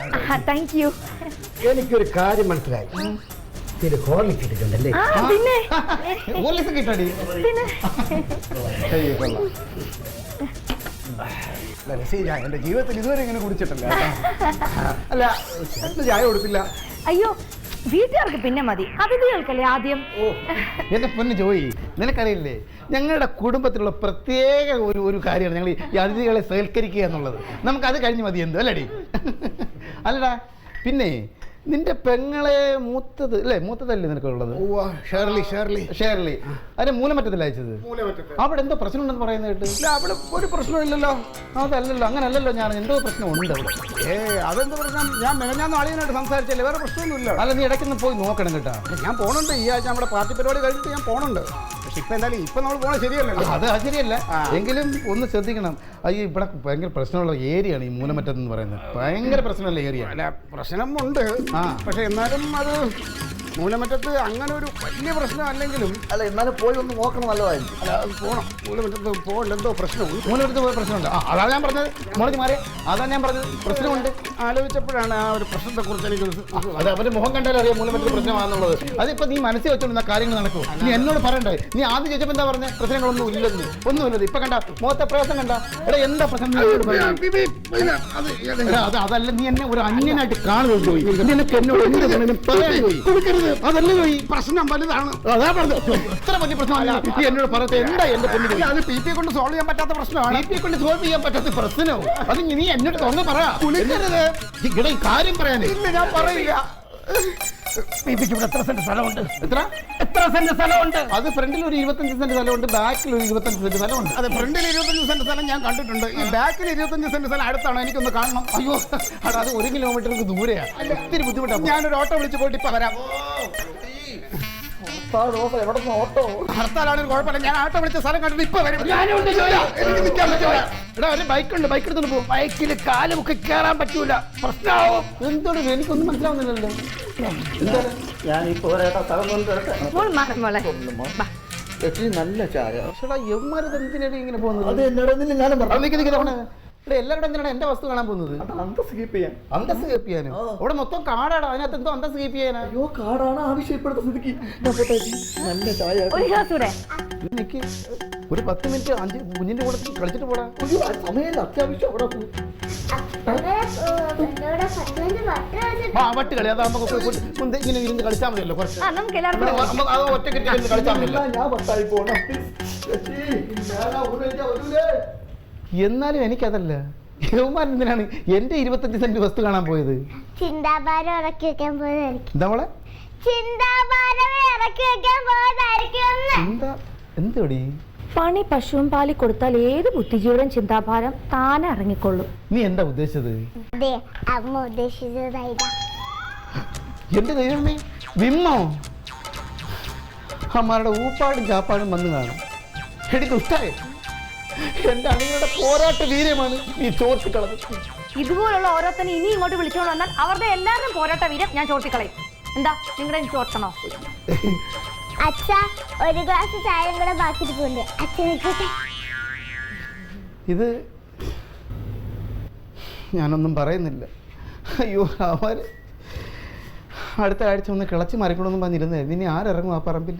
Thank you. എനിക്കൊരു കാര്യം മനസ്സിലായി, ഇത് ഹോർലിക്സ് ഇട്ടിട്ടുണ്ടല്ലേ? പിന്നെ കിട്ടടി. പിന്നെ എന്റെ ജീവിതത്തിൽ ഇതുവരെ ഇങ്ങനെ കുടിച്ചിട്ടില്ല. അല്ല, ചായ കൊടുത്തില്ല. അയ്യോ, വീട്ടുകാർക്ക് പിന്നെ മതി, അതിഥികൾക്കല്ലേ ആദ്യം. എന്റെ പൊന്ന് ജോയി, നിനക്കറിയില്ലേ, ഞങ്ങളുടെ കുടുംബത്തിലുള്ള പ്രത്യേക ഒരു കാര്യമാണ് ഞങ്ങൾ ഈ അതിഥികളെ സൽക്കരിക്കുക എന്നുള്ളത്. നമുക്കത് കഴിഞ്ഞ് മതി എന്തോ അല്ലടി? അല്ലടാ, പിന്നെ നിന്റെ പെങ്ങളെ മൂത്തതല്ലേ നിനക്കുള്ളത്? ഷേർലി. അതിന്റെ മൂലമറ്റത്തില്ല അയച്ചത്. അവിടെ എന്തോ പ്രശ്നം ഉണ്ടെന്ന് പറയുന്നത് കേട്ട്. അവിടെ ഒരു പ്രശ്നമില്ലല്ലോ. അതല്ലല്ലോ, അങ്ങനല്ലല്ലോ, ഞാൻ എന്തോ പ്രശ്നമുണ്ട് അവിടെ. അതെന്ത് പ്രശ്നം? ഞാൻ മെനഞ്ഞാന്ന് ആളിനായിട്ട് സംസാരിച്ചല്ലേ, വേറെ പ്രശ്നമൊന്നുമില്ല. അല്ല, നീ ഇടയ്ക്കൊന്ന് പോയി നോക്കണം കേട്ടോ. ഞാൻ പോണുണ്ട്, ഈ ആഴ്ച നമ്മുടെ പാർട്ടി പരിപാടി കഴിഞ്ഞിട്ട് ഞാൻ പോണുണ്ട്. പക്ഷെ ഇപ്പൊ എന്തായാലും ഇപ്പൊ നമ്മൾ പോണത് ശരിയല്ലല്ലോ. അത് ശരിയല്ല, എങ്കിലും ഒന്ന് ശ്രദ്ധിക്കണം. അയ്യോ, ഇവിടെ ഭയങ്കര പ്രശ്നമുള്ള ഏരിയയാണ് ഈ മൂലമറ്റത്ത് എന്ന് പറയുന്നത്. ഭയങ്കര പ്രശ്നമുള്ള ഏരിയ. അല്ല, പ്രശ്നമുണ്ട്, പക്ഷെ എന്നാലും അത് മൂലമറ്റത്ത് അങ്ങനെ ഒരു വലിയ പ്രശ്നം അല്ലെങ്കിലും. അല്ല, എന്നാലും പോയി ഒന്ന് നോക്കണം, നല്ലതായിരിക്കും. അല്ല, അത് പോണം. മൂലമറ്റത്ത് പോകണ്ട, എന്തോ പ്രശ്നമുണ്ട്. മൂലമറ്റത്ത് പോയ പ്രശ്നമുണ്ട്. അതാണ് ഞാൻ പറഞ്ഞത്, മോളി മാറി. അതാണ് ഞാൻ പറഞ്ഞത്, പ്രശ്നമുണ്ട്. ആലോചിച്ചപ്പോഴാണ് ആ ഒരു പ്രശ്നത്തെ കുറിച്ച് എനിക്ക് അത് അവരുടെ മുഖം കണ്ടാലും അറിയാം മൂലമറ്റത്ത് പ്രശ്നമാണെന്നുള്ളത്. അതിപ്പോ നീ മനസ്സിൽ വെച്ചോണ്ടിരുന്ന കാര്യങ്ങൾ നടക്കും. നീ എന്നോട് പറയണ്ടേ? നീ ആദ്യം ചോദിച്ചപ്പോൾ എന്താ പറഞ്ഞത്? പ്രശ്നങ്ങളൊന്നും ഇല്ലെന്ന്. ഒന്നുമില്ലത്. ഇപ്പൊ കണ്ട മുഖത്തെ പ്രയാസം കണ്ട? ഇവിടെ എന്താ പ്രശ്നം? അതല്ല, നീ എന്നെ ഒരു അന്യനായിട്ട് കാണുന്നത് പോയി. നിനക്ക് എന്നോട് എന്ത് വേണമെങ്കിലും പറയാൻ പോയി. അതല്ലേ പോയി, പ്രശ്നം വലുതാണ്. അതാ പറഞ്ഞത്, എത്ര വലിയ പ്രശ്നമല്ല. നീ എന്നോട് പറഞ്ഞത് എന്താ എന്റെ പൊന്നു? അത് പി പി കൊണ്ട് സോൾവ് ചെയ്യാൻ പറ്റാത്ത പ്രശ്നമാണ്. പി പി കൊണ്ട് സോൾവ് ചെയ്യാൻ പറ്റാത്ത പ്രശ്നവും അത് നീ എന്നോട് തുറന്ന് പറ. ഇവിടെ ഈ കാര്യം പറയാനേ. ഞാൻ പറയില്ല. ഇവിടെ എത്ര സെന്റ് സ്ഥലമുണ്ട്? എത്ര സെന്റ് സ്ഥലമുണ്ട്? അത് ഫ്രണ്ടിൽ ഒരു 25 സെന്റ് സ്ഥലമുണ്ട്, ബാക്കിൽ ഒരു 25 സെന്റ് സ്ഥലമുണ്ട്. അതെ, ഫ്രണ്ടിൽ 25 സെന്റ് സ്ഥലം ഞാൻ കണ്ടിട്ടുണ്ട്. ഈ ബാക്കിൽ 25 സെന്റ് സ്ഥലം അടുത്താണ്, എനിക്കൊന്ന് കാണണം. അയ്യോ, അത് 1 കിലോമീറ്റർക്ക് ദൂരെയാണ്, ഒത്തിരി ബുദ്ധിമുട്ടാണ്. ഞാനൊരു ഓട്ടോ വിളിച്ച് പോയിട്ട് ഇപ്പൊ വരാം. ഹർത്താലാണെങ്കിൽ കുഴപ്പമില്ല, ഞാൻ ഓട്ടോ വിളിച്ച സ്ഥലം കണ്ടിട്ട് ഇപ്പൊ വരും. എനിക്ക് നിൽക്കാൻ പറ്റില്ല. എടാ, ഒരു ബൈക്കുണ്ട്, ബൈക്ക് എടുത്തോണ്ട് പോകും. ബൈക്കിൽ കാല് മുക്കി കയറാൻ പറ്റൂല, പ്രശ്നമാവും. എന്തോട് എനിക്കൊന്നും മനസ്സിലാവുന്നില്ലല്ലോ. നല്ല ചായ. എമ്മാരത് എന്തിനാണ് ഇങ്ങനെ പോകുന്നത്? അത് എന്നോട് ഞാനും പറഞ്ഞു. ഇവിടെ എല്ലാവരുടെ എന്തിനാണ് എന്റെ വസ്തു കാണാൻ പോകുന്നത്? അന്തസ് കീപ്പ് ചെയ്യാൻ. അന്തസ് കീപ്പ് ചെയ്യാനോ? ഇവിടെ മൊത്തം കാടാണ്, അതിനകത്ത് എന്തോ അന്തസ് കീപ്പ് ചെയ്യാനാ? അയ്യോ, കാടാണ് ആവശ്യപ്പെടുത്ത സ്ഥിതിക്ക് നല്ല ചായ. എനിക്ക് ഒരു 10 മിനിറ്റ് 5 കുഞ്ഞിന്റെ കൂടെ കളിച്ചിട്ട് പോടാ. സമയമില്ല, അത്യാവശ്യം അവിടെ വട്ട് കളി. അതാകുമ്പോ ഇങ്ങനെ ഇരുന്ന് കളിച്ചാൽ മതിയല്ലോ. കുറച്ച് ഒറ്റ കിട്ടി കളിച്ചാൽ മതിയല്ലോ. ഞാൻ പട്ടായി പോണം. എന്നാലും എനിക്കതല്ല, യവന്മാർ എന്തിനാണ് എന്റെ 25 സെന്റ് വസ്തു കാണാൻ പോയത്? ചിന്താഭാരം ഇറക്കി വെക്കാൻ പോയതായിരിക്കും. എന്താ മോളെ? ചിന്താഭാരം ഇറക്കി വെക്കാൻ പോയതായിരിക്കും. എന്തോടി? പണി പശുവും പാലി കൊടുത്താൽ ഏത് ബുദ്ധിജീവിയുടെയും ചിന്താഭാരം താനെ ഇറങ്ങിക്കൊള്ളും. നീ എന്താ ഉദ്ദേശിച്ചത്? അതെ, അമ്മ ഉദ്ദേശിച്ചതായിട്ടാ. എന്റെ ദൈവമേ, വിമ്മോ? അമ്മയുടെ ഊപ്പാടും ചാപ്പാടും വന്നു കാണും. എടി ദുഷ്ടായ, എന്റെ അണികളുടെ പോരാട്ട വീര്യമാണ് നീ ചോർത്തിക്കളത്. ഇതുപോലുള്ള ഓരോരുത്തരും ഇനി ഇങ്ങോട്ട് വിളിച്ചുകൊണ്ട് വന്നാൽ അവരുടെ എല്ലാവരും പോരാട്ട വീരം ഞാൻ ചോർത്തിക്കളയും. എന്താ നിങ്ങളുടെ ചോർത്തണോ? അച്ഛ, ഒരു ഗ്ലാസ് ചായയും കൂടെ ബാക്കിയിരിപ്പുണ്ട്. അച്ഛൻ നിൽക്കട്ടെ. ഇത് ഞാനൊന്നും പറയുന്നില്ല. അയ്യോ, അവര് അടുത്ത ആഴ്ച ഒന്ന് കിളച്ച് മറിക്കണമെന്ന് പറഞ്ഞിരുന്നായിരുന്നു. ഇനി ആരിറങ്ങും ആ പറമ്പിൽ?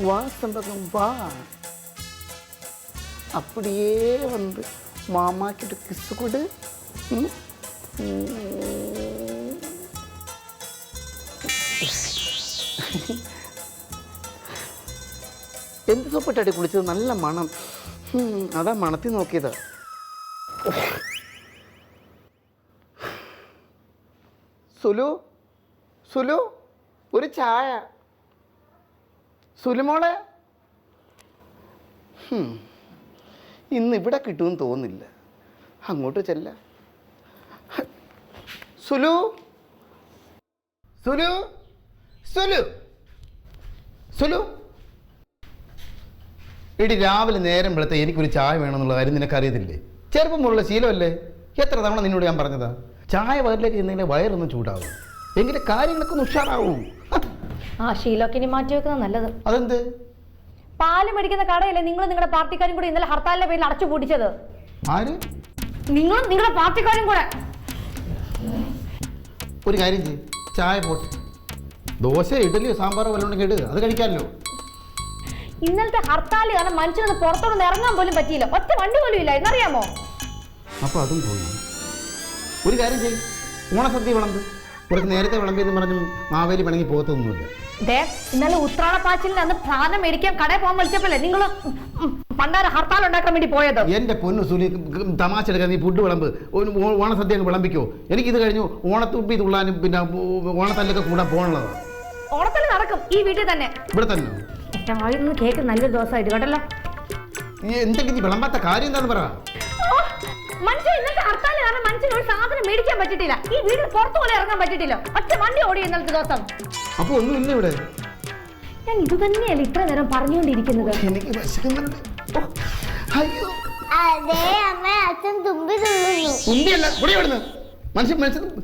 வா சம்பகம் வா, அப்படியே வந்து மாமா கிட்ட கிஸ் கொடு. എന്ത് സോപ്പിട്ടടി കുളിച്ചത്? നല്ല മണം. അതാ മണത്തി നോക്കിയതാ. സുലു, സുലു, ഒരു ചായ. സുലുമോളെ, ഇന്ന് ഇവിടെ കിട്ടുമെന്ന് തോന്നുന്നില്ല. അങ്ങോട്ട് ചെല്ല. സുലു, സുലു, സുലു, സുലു. എടി, രാവിലെ നേരം വെളുത്ത എനിക്കൊരു ചായ വേണമെന്നുള്ള കാര്യം നിനക്കറിയത്തില്ലേ? ചെറുപ്പം മുതലുള്ള ശീലമല്ലേ? എത്ര തവണ നിന്നോട് ഞാൻ പറഞ്ഞതാ? ചായ വയറിലേക്ക് ചെന്നെങ്കിൽ വയറൊന്നും ചൂടാവും, എങ്കിലും കാര്യങ്ങളൊക്കെ ഒന്ന് ഉഷാറാവും. ആ ശീലമൊക്കെ ഇനി മാറ്റി വെക്കുന്നത് നല്ലത്. അതെന്ത്? പാല് മേടിക്കുന്ന കടയല്ലേ നിങ്ങൾ നിങ്ങളുടെ പാർട്ടിക്കാരും കൂടി ഇന്നലെ ഹർത്താലിന്റെ പേരിൽ അടച്ചു പൂട്ടിച്ചത്? ആര്? നിങ്ങളും നിങ്ങളുടെ പാർട്ടിക്കാരും കൂടെ. ഒരു കാര്യം ചെയ്യും, ചായ പോട്ടെ, ദോശ ഇഡലിയോ സാമ്പാറോ വല്ലതും ഉണ്ടെങ്കിൽ ഇടുക, അത് കഴിക്കാമല്ലോ. ഇന്നലത്തെ ഹർത്താൽ കാരണം മനുഷ്യനൊന്ന് പുറത്തോടൊന്ന് ഇറങ്ങാൻ പോലും പറ്റിയില്ല. ഒറ്റ വണ്ടി പോലും ഇല്ല, എന്നറിയാമോ? അപ്പൊ അതും പോയി. ഒരു കാര്യം ചെയ്യും, ഓണസദ്യ വിളമ്പ്. കുറച്ച് നേരത്തെ വിളമ്പിയെന്ന് പറഞ്ഞു മാവേലി പണങ്ങി പോകത്തൊന്നുമില്ല. ഇന്നലെ ഉത്രാടപ്പാച്ചിലിന് അന്ന് സാധനം മേടിക്കാൻ കടയിൽ പോകാൻ വിളിച്ചപ്പോഴല്ലേ നിങ്ങൾ പണ്ടാര ഹർത്താൽ ഉണ്ടാക്കാൻ വേണ്ടി പോയത്? എന്റെ പൊന്നു സുലി, തമാശ എടുക്കാൻ നീ ഫുഡ് വിളമ്പ്, ഓണസദ്യ അങ്ങ് വിളമ്പിക്കോ. എനിക്കിത് കഴിഞ്ഞു ഓണത്തുമ്പി തുള്ളാനും പിന്നെ ഓണത്തല്ലൊക്കെ കൂടാൻ പോകണുള്ളതാണ്. ഓണത്തല്ല് നടക്കും ഈ വീട്ടിൽ തന്നെ. ഇവിടെ തന്നെ കേക്ക് നല്ലൊരു ദിവസമായിട്ട് കേട്ടല്ലോ. എന്തെങ്കിലും വിളമ്പാത്ത കാര്യം എന്താന്ന് പറ. മനുഷ്യൻ ഇന്നത്തെ ഹർത്താൽ കാരണം മനുഷ്യന് ഒരു സാധനം മേടിക്കാൻ പറ്റിയിട്ടില്ല. ഈ വീട്ടിൽ പുറത്തു പോലെ ഇറങ്ങാൻ പറ്റിയിട്ടില്ല. ഒറ്റ വണ്ടി ഓടി ഇന്നലത്തെ ദിവസം. അപ്പൊ ഒന്നുമില്ല ഇവിടെ. ഞാൻ ഇത് തന്നെയല്ല ഇത്ര നേരം പറഞ്ഞുകൊണ്ടിരിക്കുന്നത്. എനിക്ക് വിശക്കുന്നുണ്ട്. അയ്യോ, അതെ അമ്മ, അച്ഛൻ തുമ്പി തുള്ളുന്നു. തുമ്പിയല്ല, ഇവിടെ ഇവിടുന്ന് മനുഷ്യൻ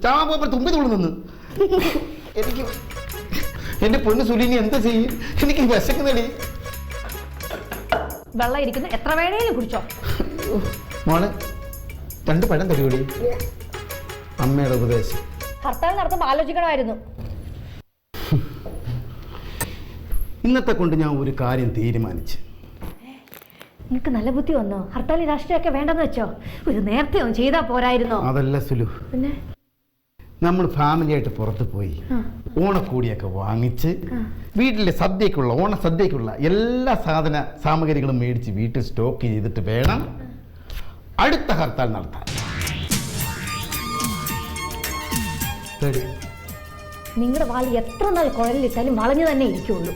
ചാവാൻ പോകുമ്പോൾ തുമ്പി തുള്ളുന്നു. എനിക്ക് എന്റെ പൊന്നു സുലിനി എന്താ ചെയ്യും? എനിക്ക് വിശക്കുന്നടി. വെള്ളം ഇരിക്കുന്ന എത്ര വേണേലും കുടിച്ചോ. മോളെ, 2 പഴം തരുവടി. അമ്മയുടെ ഉപദേശം. ഹർത്താൽ നടത്തുമ്പോൾ ആലോചിക്കണമായിരുന്നു. ഇന്നത്തെ കൊണ്ട് ഞാൻ ഒരു കാര്യം തീരുമാനിച്ചു. നിങ്ങൾക്ക് നല്ല ബുദ്ധി വന്നോ? ഹർത്താൽ രാഷ്ട്രീയമൊക്കെ വേണ്ടെന്ന് വെച്ചോ? ഒരു നേരത്തെ ഒന്നും ചെയ്താ പോരായിരുന്നോ? അതല്ല സുലു, പിന്നെ നമ്മൾ ഫാമിലിയായിട്ട് പുറത്ത് പോയി ഓണക്കൂടിയൊക്കെ വാങ്ങിച്ച് വീട്ടിലെ സദ്യക്കുള്ള ഓണസദ്യക്കുള്ള എല്ലാ സാധന സാമഗ്രികളും മേടിച്ച് വീട്ടിൽ സ്റ്റോക്ക് ചെയ്തിട്ട് വേണം അടുത്ത ഹർത്താൽ നടത്താൻ. നിങ്ങളുടെ വാല് എത്ര നാൾ കുഴലിലിട്ടാലും വളഞ്ഞു തന്നെ ഇരിക്കുള്ളൂ.